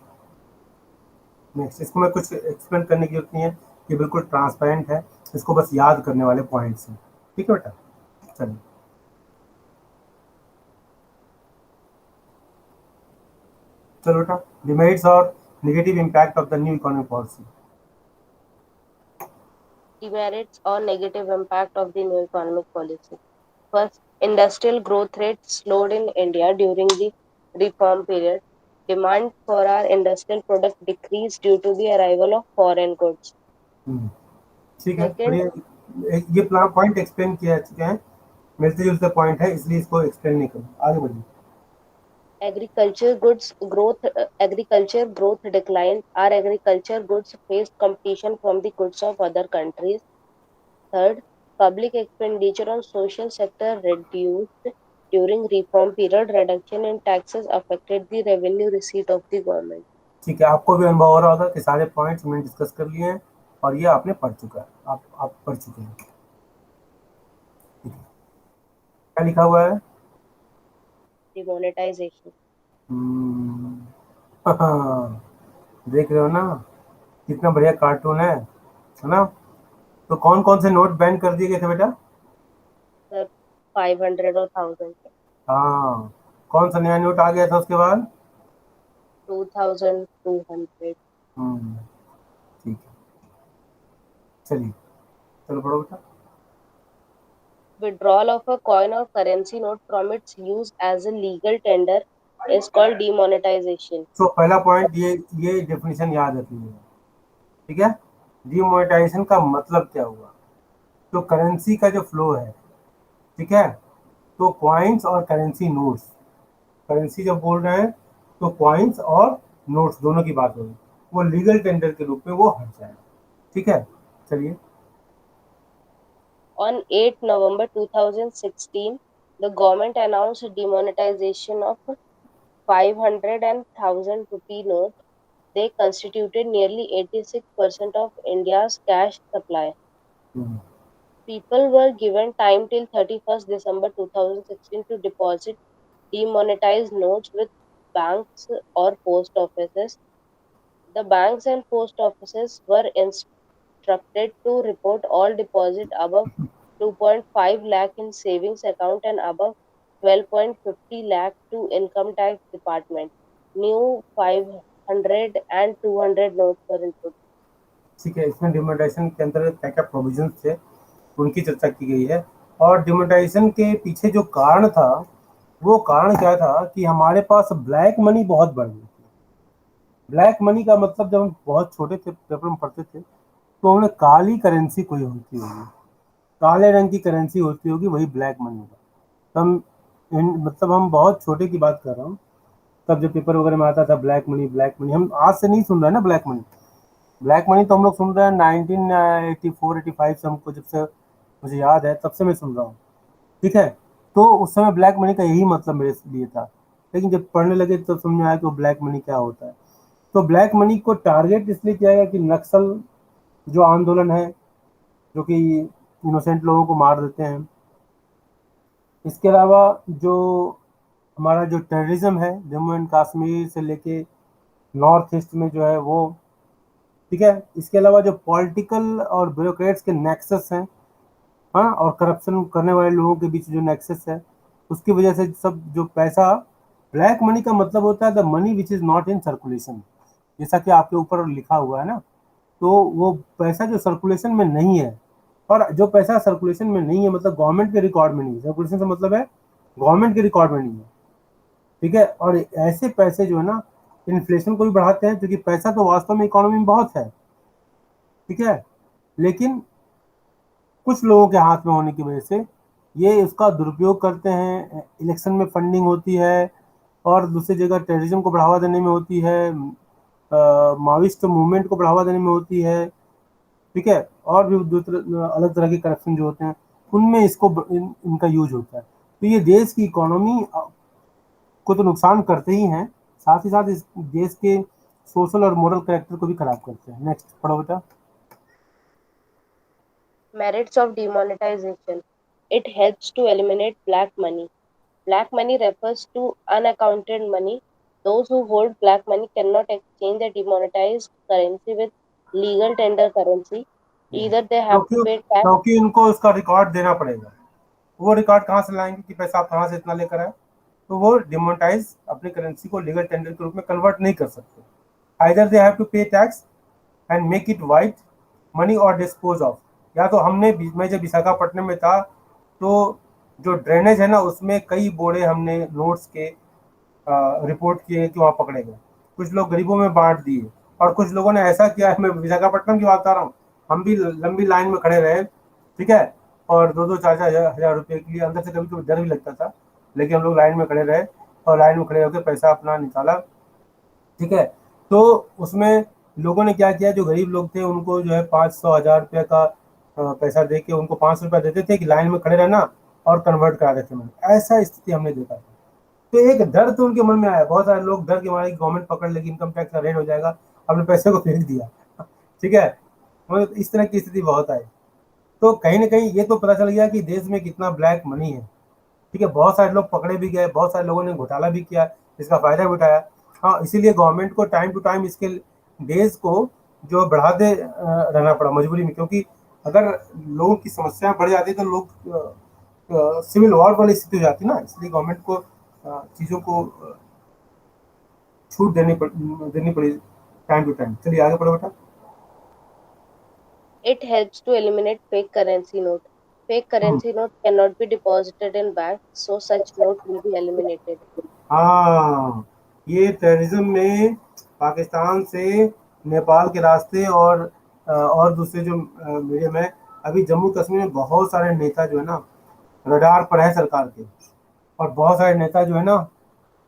नेक्स्ट। इसको मैं कुछ एक्सप्लेन करने की जरूरत नहीं है, ये बिल्कुल ट्रांसपेरेंट है, इसको बस याद करने वाले पॉइंट्स हैं। ठीक है बेटा, चलिए। चलो बेटा, डिमेरिट्स और negative impact of the new economic policy. Demerits or negative impact of the new economic policy. First, industrial growth rate slowed in India during the reform period. Demand for our industrial product decreased due to the arrival of foreign goods. ठीक है, Second, ये पॉइंट एक्सप्लेन किया चुके हैं, मिलते जुलते पॉइंट है, इसलिए इसको एक्सप्लेन नहीं करूँ, आगे बढ़िए। agriculture growth declined. Our agriculture goods faced competition from the goods of other countries. Third, public expenditure on social sector reduced during reform period. Reduction in taxes affected the revenue receipt of the government. ठीक है, आपको भी अनुभव हो रहा होगा कि सारे पॉइंट्स मैंने डिस्कस कर लिए हैं और ये आपने पढ़ चुका है, आप पढ़ चुके हैं। ठीक है, क्या लिखा हुआ है? Demonetization. देख रहे हो ना, कितना बढ़िया कार्टून है ना? तो कौन कौन से नोट बैन कर दिए गए थे बेटा? Sir, 500 or 1000. हाँ, कौन सा नया नोट आ गया था उसके बाद? 2200. ठीक है, चलिए, चलो पढ़ो बेटा। Withdrawal of a coin or currency note from its use as a legal tender is called demonetization. तो पहला पॉइंट, ये डेफिनेशन याद रखिए, ठीक है? डीमोनेटाइजेशन का मतलब क्या हुआ? तो करेंसी का जो फ्लो है, ठीक है, तो कॉइन्स और करेंसी नोट्स, करेंसी जब बोल रहे हैं तो कॉइन्स और नोट्स दोनों की बात होगी, वो लीगल टेंडर के रूप में वो हट जाएगा। ठीक है, चलिए। On 8 November 2016, the government announced demonetization of 500 and 1000 rupee notes. They constituted nearly 86% of India's cash supply. People were given time till 31st December 2016 to deposit demonetized notes with banks or post offices. The banks and post offices were instructed to report all deposit above 2.5 lakh in savings account and above 12.50 lakh to income tax department. New 500 and 200 notes were introduced. ठीक है, इसमें डिमोनेटाइजेशन के अंतर्गत क्या क्या प्रोविजंस थे उनकी चर्चा की गई है, और डिमोनेटाइजेशन के पीछे जो कारण था, वो कारण क्या था कि हमारे पास ब्लैक मनी बहुत बढ़ गई थी। ब्लैक मनी का मतलब, जब हम बहुत छोटे थे, पेपर में पढ़ते थे, तो हमने काली करेंसी कोई होती होगी, काले रंग की करेंसी होती होगी, वही ब्लैक मनी होगा। मतलब हम बहुत छोटे की बात कर रहा हूँ, तब जब पेपर वगैरह में आता था ब्लैक मनी, ब्लैक मनी, हम आज से नहीं सुन रहे हैं ना ब्लैक मनी। ब्लैक मनी तो हम लोग सुन रहे हैं 1984-85 से, हमको जब से मुझे याद है तब से मैं सुन रहा हूँ। ठीक है, तो उस समय ब्लैक मनी का यही मतलब मेरे लिए था, लेकिन जब पढ़ने लगे तब समझ में आया कि वो ब्लैक मनी क्या होता है। तो ब्लैक मनी को टारगेट इसलिए किया गया कि नक्सल जो आंदोलन है, जो कि इनोसेंट लोगों को मार देते हैं, इसके अलावा जो हमारा जो टेररिज्म है जम्मू एंड कश्मीर से लेके नॉर्थ ईस्ट में जो है वो, ठीक है, इसके अलावा जो पॉलिटिकल और ब्यूरोक्रेट्स के नेक्सस हैं, हाँ, और करप्शन करने वाले लोगों के बीच जो नेक्सस है, उसकी वजह से सब जो पैसा, ब्लैक मनी का मतलब होता है the money which is not in circulation, जैसा कि आपके ऊपर लिखा हुआ है ना। तो वो पैसा जो सर्कुलेशन में नहीं है, और जो पैसा सर्कुलेशन में नहीं है मतलब गवर्नमेंट के रिकॉर्ड में नहीं है, सर्कुलेशन से मतलब है गवर्नमेंट के रिकॉर्ड में नहीं है। ठीक है, और ऐसे पैसे जो है ना इन्फ्लेशन को भी बढ़ाते हैं, क्योंकि पैसा तो वास्तव में इकोनॉमी में बहुत है, ठीक है, लेकिन कुछ लोगों के हाथ में होने की वजह से ये उसका दुरुपयोग करते हैं। इलेक्शन में फंडिंग होती है, और दूसरी जगह टेररिज्म को बढ़ावा देने में होती है, माओइस्ट मूवमेंट को बढ़ावा देने में होती है, ठीक है, और भी अलग तरह के करप्शन जो होते हैं उनमें इनका यूज होता है। तो ये देश की इकोनॉमी को तो नुकसान करते ही हैं, साथ ही साथ इस देश के सोशल और मोरल कैरेक्टर को भी खराब करते हैं। नेक्स्ट पढ़ो बेटा। Merits of demonetization. It helps to eliminate black money. Black money refers to unaccounted money. Those who hold black money cannot exchange the demonetized currency with legal tender currency. Either they have to क्योंकि pay tax. क्योंकि उनको उसका रिकॉर्ड देना पड़ेगा। वो रिकॉर्ड कहाँ से लाएंगे कि पैसा आप कहाँ से इतना लेकर आए? तो वो डिमोनेटाइज अपनी करेंसी को लीगल टेंडर के रूप में कन्वर्ट नहीं कर सकते। आइदर दे हैव टू पे tax and make it white money और डिस्पोज ऑफ। या तो मैं जब विशाखापट्टनम में था तो जो ड्रेनेज है ना उसमें कई बोरे हमने नोट्स के रिपोर्ट किए कि वहाँ पकड़े गए। कुछ लोग गरीबों में बांट दिए और कुछ लोगों ने ऐसा किया है, मैं विशाखापट्टनम की बात बता रहा हूँ, हम भी लंबी लाइन में खड़े रहे, ठीक है, और 2-2, 4-4 हजार रुपये के लिए अंदर से कभी कभी डर भी लगता था, लेकिन हम लोग लाइन में खड़े रहे और लाइन में खड़े होकर पैसा अपना निकाला, ठीक है। तो उसमें लोगों ने क्या किया, जो गरीब लोग थे उनको जो है 500-1000 रुपये का पैसा दे के उनको 500 रुपया देते थे कि लाइन में खड़े रहना और कन्वर्ट करा देते हैं। ऐसा स्थिति हमने देखा था। तो एक डर तो उनके मन में आया, बहुत सारे लोग डर के मारे गवर्नमेंट पकड़ लेगी, इनकम टैक्स का रेड हो जाएगा, अपने पैसे को फेंक दिया, ठीक है। मतलब इस तरह की स्थिति बहुत आई। तो कहीं ना कहीं ये तो पता चल गया कि देश में कितना ब्लैक मनी है, ठीक है। बहुत सारे लोग पकड़े भी गए, बहुत सारे लोगों ने घोटाला भी किया, इसका फायदा भी उठाया। हाँ, इसीलिए गवर्नमेंट को टाइम टू टाइम इसके डेज को जो बढ़ाते रहना पड़ा मजबूरी में, क्योंकि अगर लोगों की समस्याएं बढ़ जाती तो लोग सिविल वॉर वाली स्थिति हो जाती ना, इसलिए गवर्नमेंट को चीज़ों को छूट देनी पड़ी टाइम टू टाइम। चलिए आगे पढ़ो बेटा। It helps to eliminate fake currency note. Fake currency note cannot be deposited in banks, so such note will be eliminated. हाँ, ये टेररिज्म में पाकिस्तान से नेपाल के रास्ते और दूसरे जो मीडियम है, अभी जम्मू कश्मीर में बहुत सारे नेता जो है ना रडार पर है सरकार के, और बहुत सारे नेता जो है ना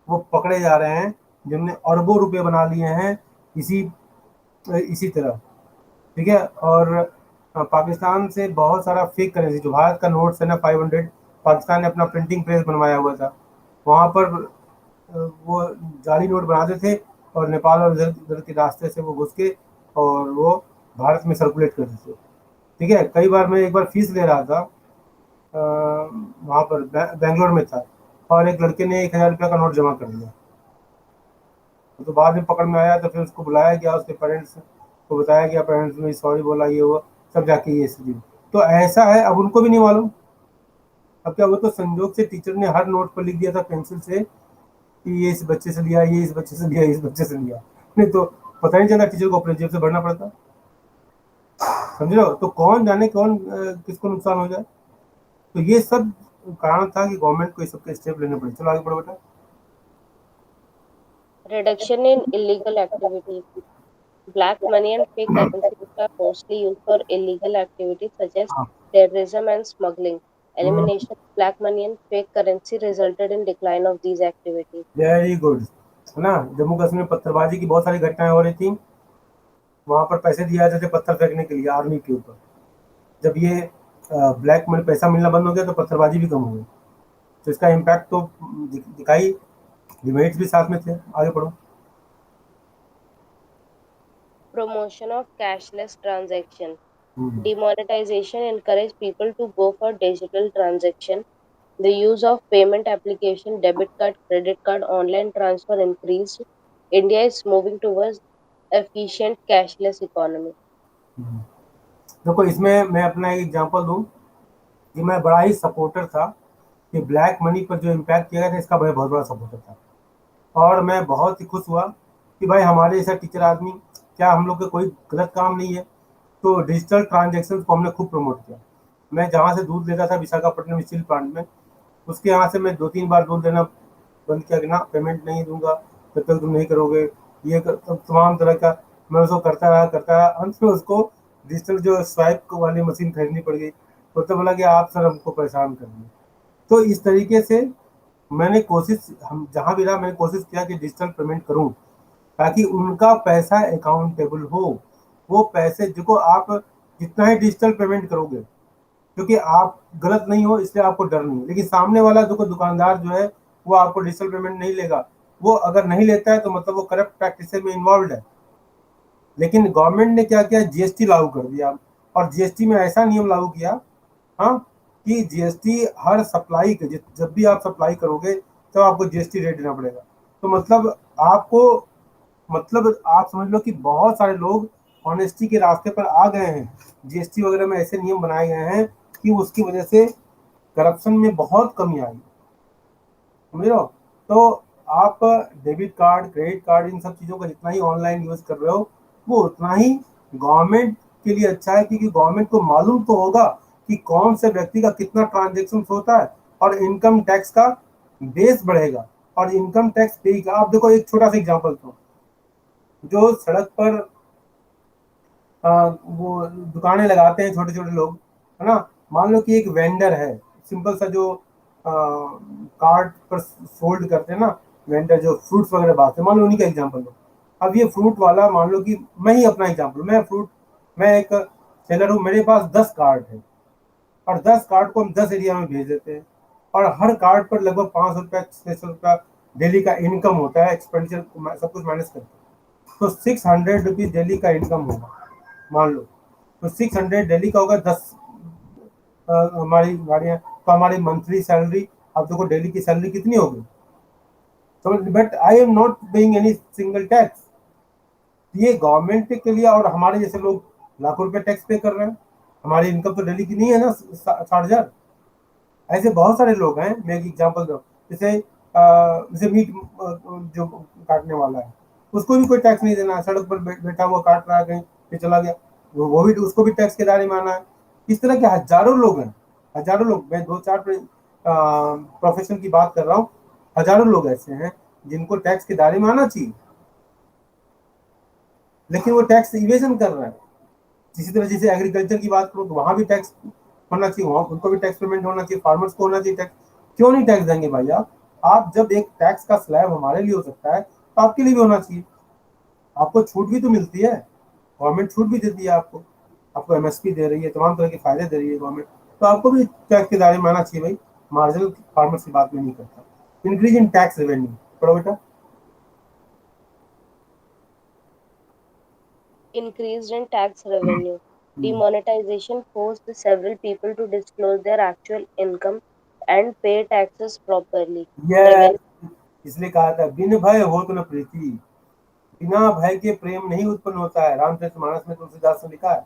वो पकड़े जा रहे हैं जिनने अरबों रुपए बना लिए हैं इसी तरह, ठीक है। और पाकिस्तान से बहुत सारा फेक करेंसी, जो भारत का नोट्स है ना 500, पाकिस्तान ने अपना प्रिंटिंग प्रेस बनवाया हुआ था, वहाँ पर वो जाली नोट बनाते थे और नेपाल और इधर के रास्ते से वो घुस के और वो भारत में सर्कुलेट करते थे, ठीक है। कई बार मैं एक बार फीस ले रहा था, वहाँ पर बेंगलोर में था, और एक लड़के ने 1000 रुपये का नोट जमा कर दिया। तो बाद में पकड़ में आया तो फिर उसको बुलाया गया, उसके पेरेंट्स को बताया गया, पेरेंट्स ने सॉरी बोला, ये वो सब जाके ये स्थिति। तो ऐसा है, अब उनको भी नहीं मालूम। अब क्या, वो तो संजोग से टीचर ने हर नोट पर लिख दिया था पेंसिल से कि ये इस बच्चे से लिया, ये इस बच्चे से लिया, इस बच्चे से लिया, नहीं तो पता नहीं चला, टीचर को अपने जेब से भरना पड़ता, समझ रहे हो। तो कौन जाने किसको नुकसान हो जाए। तो ये सब कारण था कि गवर्नमेंट को इस सबके स्टेप लेने पड़े। चलो आगे बढ़ो बेटा। Reduction in illegal activities. Black money and fake currencies are mostly used for illegal activities such as terrorism and smuggling. Elimination of black money and fake currency resulted in decline of these activities. Very good, है ना। जम्मू कश्मीर में पत्थरबाजी की बहुत सारी घटनाएं हो रही थी, वहां पर पैसे दिया जाते थे पत्थर फेंकने के लिए आर्मी के ऊपर। जब ये ब्लैक मनी पैसा मिलना बंद हो गया तो पत्थरबाजी भी कम हो गई, तो इसका इम्पैक्ट तो दिखाई, डिमेरिट्स भी साथ में थे। आगे पढ़ो। Promotion of cashless transaction. Demonetization encouraged people to go for digital transaction. The use of payment application, debit card, credit card, online transfer increased. India is moving towards efficient cashless economy. देखो, इसमें मैं अपना एक एग्जांपल दूं कि मैं बड़ा ही सपोर्टर था कि ब्लैक मनी पर जो इम्पैक्ट किया गया था इसका मैं बहुत बड़ा सपोर्टर था, और मैं बहुत ही खुश हुआ कि भाई हमारे जैसा टीचर आदमी, क्या हम लोग का कोई गलत काम नहीं है। तो डिजिटल ट्रांजेक्शन को हमने खूब प्रमोट किया। मैं जहाँ से दूध लेता था विशाखापट्टनम स्टील प्लांट में, उसके यहाँ से मैं 2-3 बार दूध लेना बंद किया कि ना पेमेंट नहीं दूंगा जब तक तुम नहीं करोगे, ये तमाम तरह का मैं उसको करता रहा। अंत में उसको डिजिटल जो स्वाइप वाली मशीन खरीदनी पड़ गई। तो बोला कि आप सर हमको परेशान कर दिए। तो इस तरीके से मैंने हम जहाँ भी रहा मैंने कोशिश किया कि डिजिटल पेमेंट करूँ ताकि उनका पैसा अकाउंटेबल हो। वो पैसे जिसको आप जितना ही डिजिटल पेमेंट करोगे, क्योंकि आप गलत नहीं हो इसलिए आपको डर नहीं है। लेकिन सामने वाला जो दुकानदार जो है वो आपको डिजिटल पेमेंट नहीं लेगा, वो अगर नहीं लेता है तो मतलब वो करप्ट प्रैक्टिस में इन्वॉल्व है। लेकिन गवर्नमेंट ने क्या किया, जीएसटी लागू कर दिया, और जीएसटी में ऐसा नियम लागू किया, हाँ, कि जीएसटी हर सप्लाई के जब भी आप सप्लाई करोगे तो आपको जीएसटी रेट देना पड़ेगा। तो मतलब आपको, मतलब आप समझ लो कि बहुत सारे लोग ऑनेस्टी के रास्ते पर आ गए हैं। जीएसटी वगैरह में ऐसे नियम बनाए गए हैं कि उसकी वजह से करप्शन में बहुत कमी आई, समझ लो। तो आप डेबिट कार्ड, क्रेडिट कार्ड, इन सब चीज़ों का जितना ही ऑनलाइन यूज कर रहे हो वो उतना ही गवर्नमेंट के लिए अच्छा है, क्योंकि गवर्नमेंट को मालूम तो होगा कि कौन से व्यक्ति का कितना ट्रांजेक्शन होता है, और इनकम टैक्स का बेस बढ़ेगा और इनकम टैक्स पे का। आप देखो एक छोटा सा एग्जांपल तो, जो सड़क पर वो दुकानें लगाते हैं छोटे छोटे लोग, है ना, मान लो कि एक वेंडर है, सिंपल सा जो कार्ट पर फोल्ड करते हैं ना, वेंडर जो फ्रूट्स वगैरह बेचते हैं, मान लो उन्हीं का एग्जांपल लो। अब ये फ्रूट वाला, मान लो कि मैं ही अपना एग्जांपल, मैं एक सेलर हूँ, मेरे पास 10 कार्ड है, और 10 कार्ड को हम 10 एरिया में भेज देते हैं, और हर कार्ड पर लगभग 500 रुपया 600 रुपया डेली का इनकम होता है, एक्सपेंडिचर सब कुछ मैनेज करके। तो 600 रुपीज डेली का इनकम होगा, मान लो। तो 600 डेली का होगा, 10 हमारी गाड़ियाँ, तो हमारी मंथली सैलरी, आप देखो डेली की सैलरी कितनी होगी। तो but I am not paying any single tax. ये गवर्नमेंट के लिए, और हमारे जैसे लोग लाखों रुपए टैक्स पे कर रहे हैं। हमारी इनकम तो डेली की नहीं है ना 60,000। ऐसे बहुत सारे लोग हैं, मैं एक एग्जांपल दूं, जैसे जैसे मीट जो काटने वाला है, उसको भी कोई टैक्स नहीं देना है, सड़क पर बैठा हुआ काट रहा है, कहीं पे चला गया, वो भी, उसको भी टैक्स के दायरे में आना है। इस तरह के हजारों लोग हैं, हजारों लोग, मैं दो चार प्रोफेशन की बात कर रहा हूँ। हजारों लोग ऐसे हैं जिनको टैक्स के दायरे में आना चाहिए, लेकिन वो टैक्स इवेजन कर रहा है। इसी तरह जैसे एग्रीकल्चर की बात करो तो वहां भी टैक्स होना चाहिए, वहां उनको भी टैक्स पेमेंट होना चाहिए, फार्मर्स को होना चाहिए टैक्स। क्यों नहीं टैक्स देंगे भाई आप जब एक टैक्स का स्लैब हमारे लिए हो सकता है तो आपके लिए भी होना चाहिए। आपको छूट भी तो मिलती है, गवर्नमेंट छूट भी देती है आपको, आपको एमएसपी दे रही है, तमाम तरह के फायदे दे रही है गवर्नमेंट, तो आपको भी टैक्स के दायरे में आना चाहिए भाई। मार्जिनल फार्मर्स की बात में नहीं करता। इंक्रीज इन टैक्स रेवेन्यू, पढ़ो बेटा। Increased in tax revenue. Demonetization forced several people to disclose their actual income and pay taxes properly. ये Revenue इसलिए कहा था बिन भय हो तो न प्रीति, बिना भय के प्रेम नहीं उत्पन्न होता है। रामचरितमानस में तुलसीदास ने लिखा है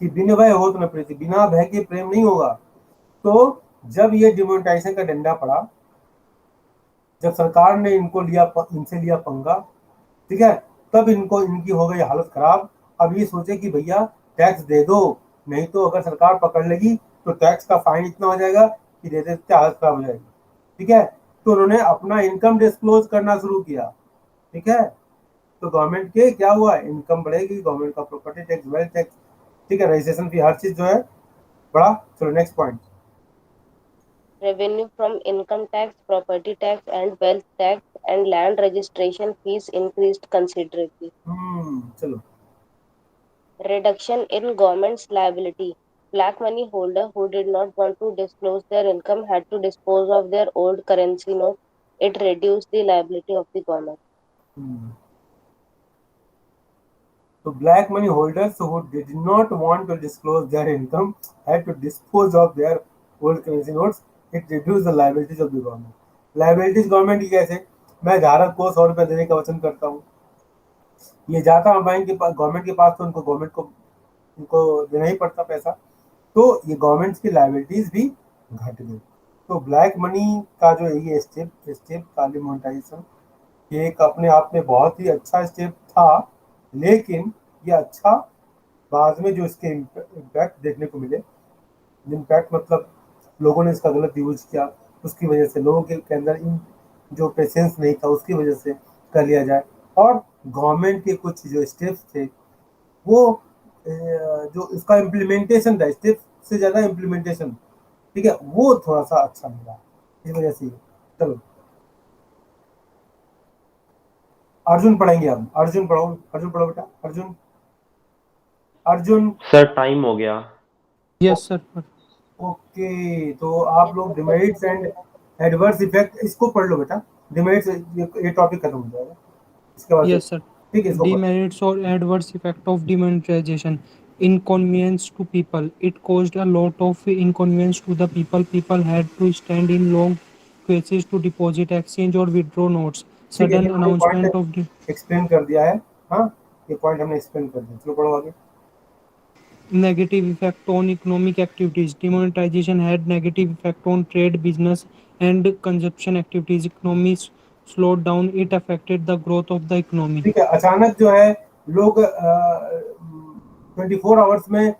कि बिन भय हो तो न प्रीति, बिना भय के प्रेम नहीं होगा। तो जब ये डिमोनेटाइजेशन का डंडा पड़ा, जब सरकार ने इनसे लिया पंगा, ठीक है, तब इनकी हो गई हालत खराब। अब ये सोचे कि भैया टैक्स दे दो, नहीं तो अगर सरकार पकड़ लेगी तो टैक्स का फाइन इतना हो जाएगा कि देते देते हालत खराब हो जाएगी। ठीक है, तो उन्होंने अपना इनकम डिस्क्लोज करना शुरू किया। ठीक है, तो गवर्नमेंट के क्या हुआ, इनकम बढ़ेगी, गवर्नमेंट का प्रॉपर्टी टैक्स, वेल्थ टैक्स, ठीक है, रजिस्ट्रेशन फी, हर चीज जो है बड़ा। चलो next point. revenue from income tax, property tax, and wealth tax and land registration fees increased considerably. चलो। Reduction in government's liability. Black money holder who did not want to disclose their income had to dispose of their old currency notes. It reduced the liability of the government. So black money holders who did not want to disclose their income had to dispose of their old currency notes. It reduced the liabilities of the government. Liabilities government की कैसे, मैं धारक को 100 रुपया देने का वचन करता हूँ, ये जाता है बैंक के पास, गवर्नमेंट के पास, तो उनको गवर्नमेंट को उनको देना ही पड़ता पैसा। तो ये गवर्नमेंट की लाइबिलिटीज भी घट गई। तो ब्लैक मनी का जो ये स्टेप था डिमोनेटाइजेशन, ये एक अपने आप में बहुत ही अच्छा स्टेप था, लेकिन ये अच्छा बाद में जो इसके इम्पैक्ट देखने को मिले, इम्पैक्ट मतलब लोगों ने इसका गलत यूज किया, उसकी वजह से लोगों के अंदर इन जो पेशेंस नहीं था उसकी वजह से कर लिया जाए, और गवर्नमेंट के कुछ जो स्टेप्स थे वो जो इसका इम्प्लीमेंटेशन था, स्टेप से ज़्यादा इम्प्लीमेंटेशन, ठीक है, वो थोड़ा सा अच्छा मिला, इस वजह से। चलो अर्जुन पढ़ेंगे, अब अर्जुन पढ़ो, अर्जुन पढ़ो बेटा, अर्जुन। अर्जुन। सर टाइम हो गया। Yes sir. ओके, तो आप लोग डिमेरिट्स एंड एडवर्स इफेक्ट इसको पढ़ लो बेटा। डिमेरिट्स, ये टॉपिक खत्म हो जाएगा इसके बाद से। Yes, sir. ठीक है, इसको पढ़। Demerits or adverse effect of demonetization. Inconvenience to people. It caused a lot of inconvenience to the people. People had to stand in long queues to deposit, exchange, or withdraw notes. ठीक है, ये Sudden हमने announcement point of the explain कर दिया है। हाँ, ये पॉइंट हमने एक्सप्लेन कर दिया, चलो पढ़ो आगे। negative effect on economic activities. Demonetization had negative effect on trade, business, and consumption activities. Economies slowed down. It affected the growth of the economy. ठीक है, अचानक जो है लोग 24 आवर्स में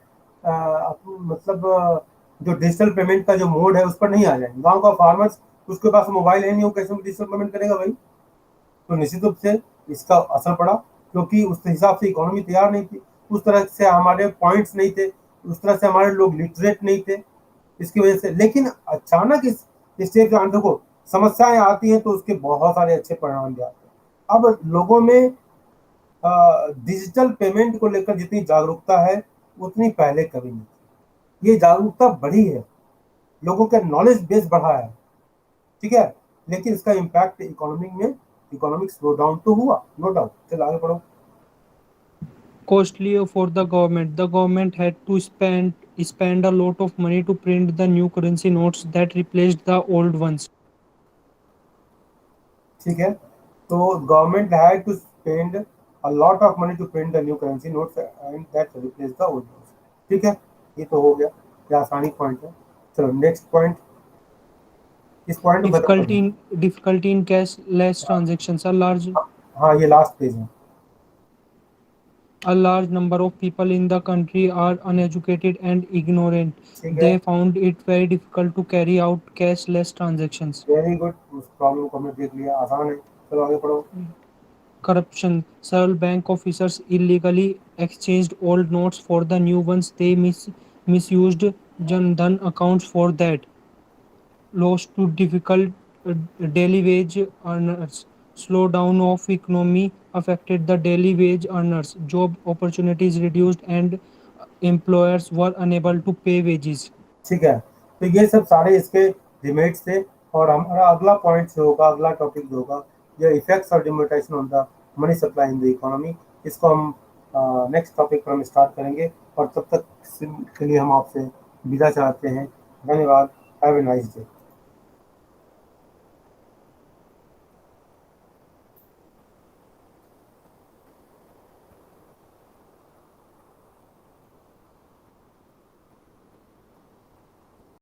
मतलब जो डिजिटल पेमेंट का जो मोड है उस पर नहीं आ जाएंगे। गांव का फार्मर्स, उसके पास मोबाइल है नहीं, वो कैसे डिजिटल पेमेंट करेगा भाई? तो निश्चित रूप से इसका असर पड़ा, क्योंकि उस हिसाब से इकोनॉमी तैयार नहीं थी, उस तरह से हमारे पॉइंट्स नहीं थे, उस तरह से हमारे लोग लिटरेट नहीं थे, इसकी वजह से। लेकिन अचानक इस स्टेज पे देखो, समस्याएं आती हैं तो उसके बहुत सारे अच्छे परिणाम भी आते हैं। अब लोगों में डिजिटल पेमेंट को लेकर जितनी जागरूकता है उतनी पहले कभी नहीं थी। ये जागरूकता बढ़ी है, लोगों का नॉलेज बेस बढ़ा है, ठीक है। लेकिन इसका इम्पैक्ट इकोनॉमिक स्लो डाउन तो हुआ, नो डाउट। चलो आगे बढ़ो। Costly for the government. The government had to spend a lot of money to print the new currency notes that replaced the old ones. ठीक है, तो government had to spend a lot of money to print the new currency notes and that replace the old notes. ठीक है, ये तो हो गया, ये आसानी पॉइंट है। चलो नेक्स्ट पॉइंट, इस पॉइंट को खत्म कर Difficulty दो। in difficulty in cashless transactions. हाँ, ये लास्ट पेज है। A large number of people in the country are uneducated and ignorant. ठीक है, They found it very difficult to carry out cashless transactions. Very good, उस प्रॉब्लम को हमने देख लिया, आसान है। चलो आगे पढ़ो। Corruption. Several bank officers illegally exchanged old notes for the new ones. They misused Jan Dhan accounts for that. Loss to difficult uh, daily wage earners. Slowdown of economy affected the daily wage earners. Job opportunities reduced and employers were unable to pay wages. ठीक है, तो ये सब सारे इसके डिमेरिट्स थे। और हमारा अगला पॉइंट जो होगा, अगला टॉपिक जो होगा, ये इफेक्ट्स और demonetisation on the money supply in the economy. इसको हम नेक्स्ट टॉपिक पर हम स्टार्ट करेंगे, और तब तक के लिए हम आपसे विदा चाहते हैं। धन्यवाद। Have a nice day.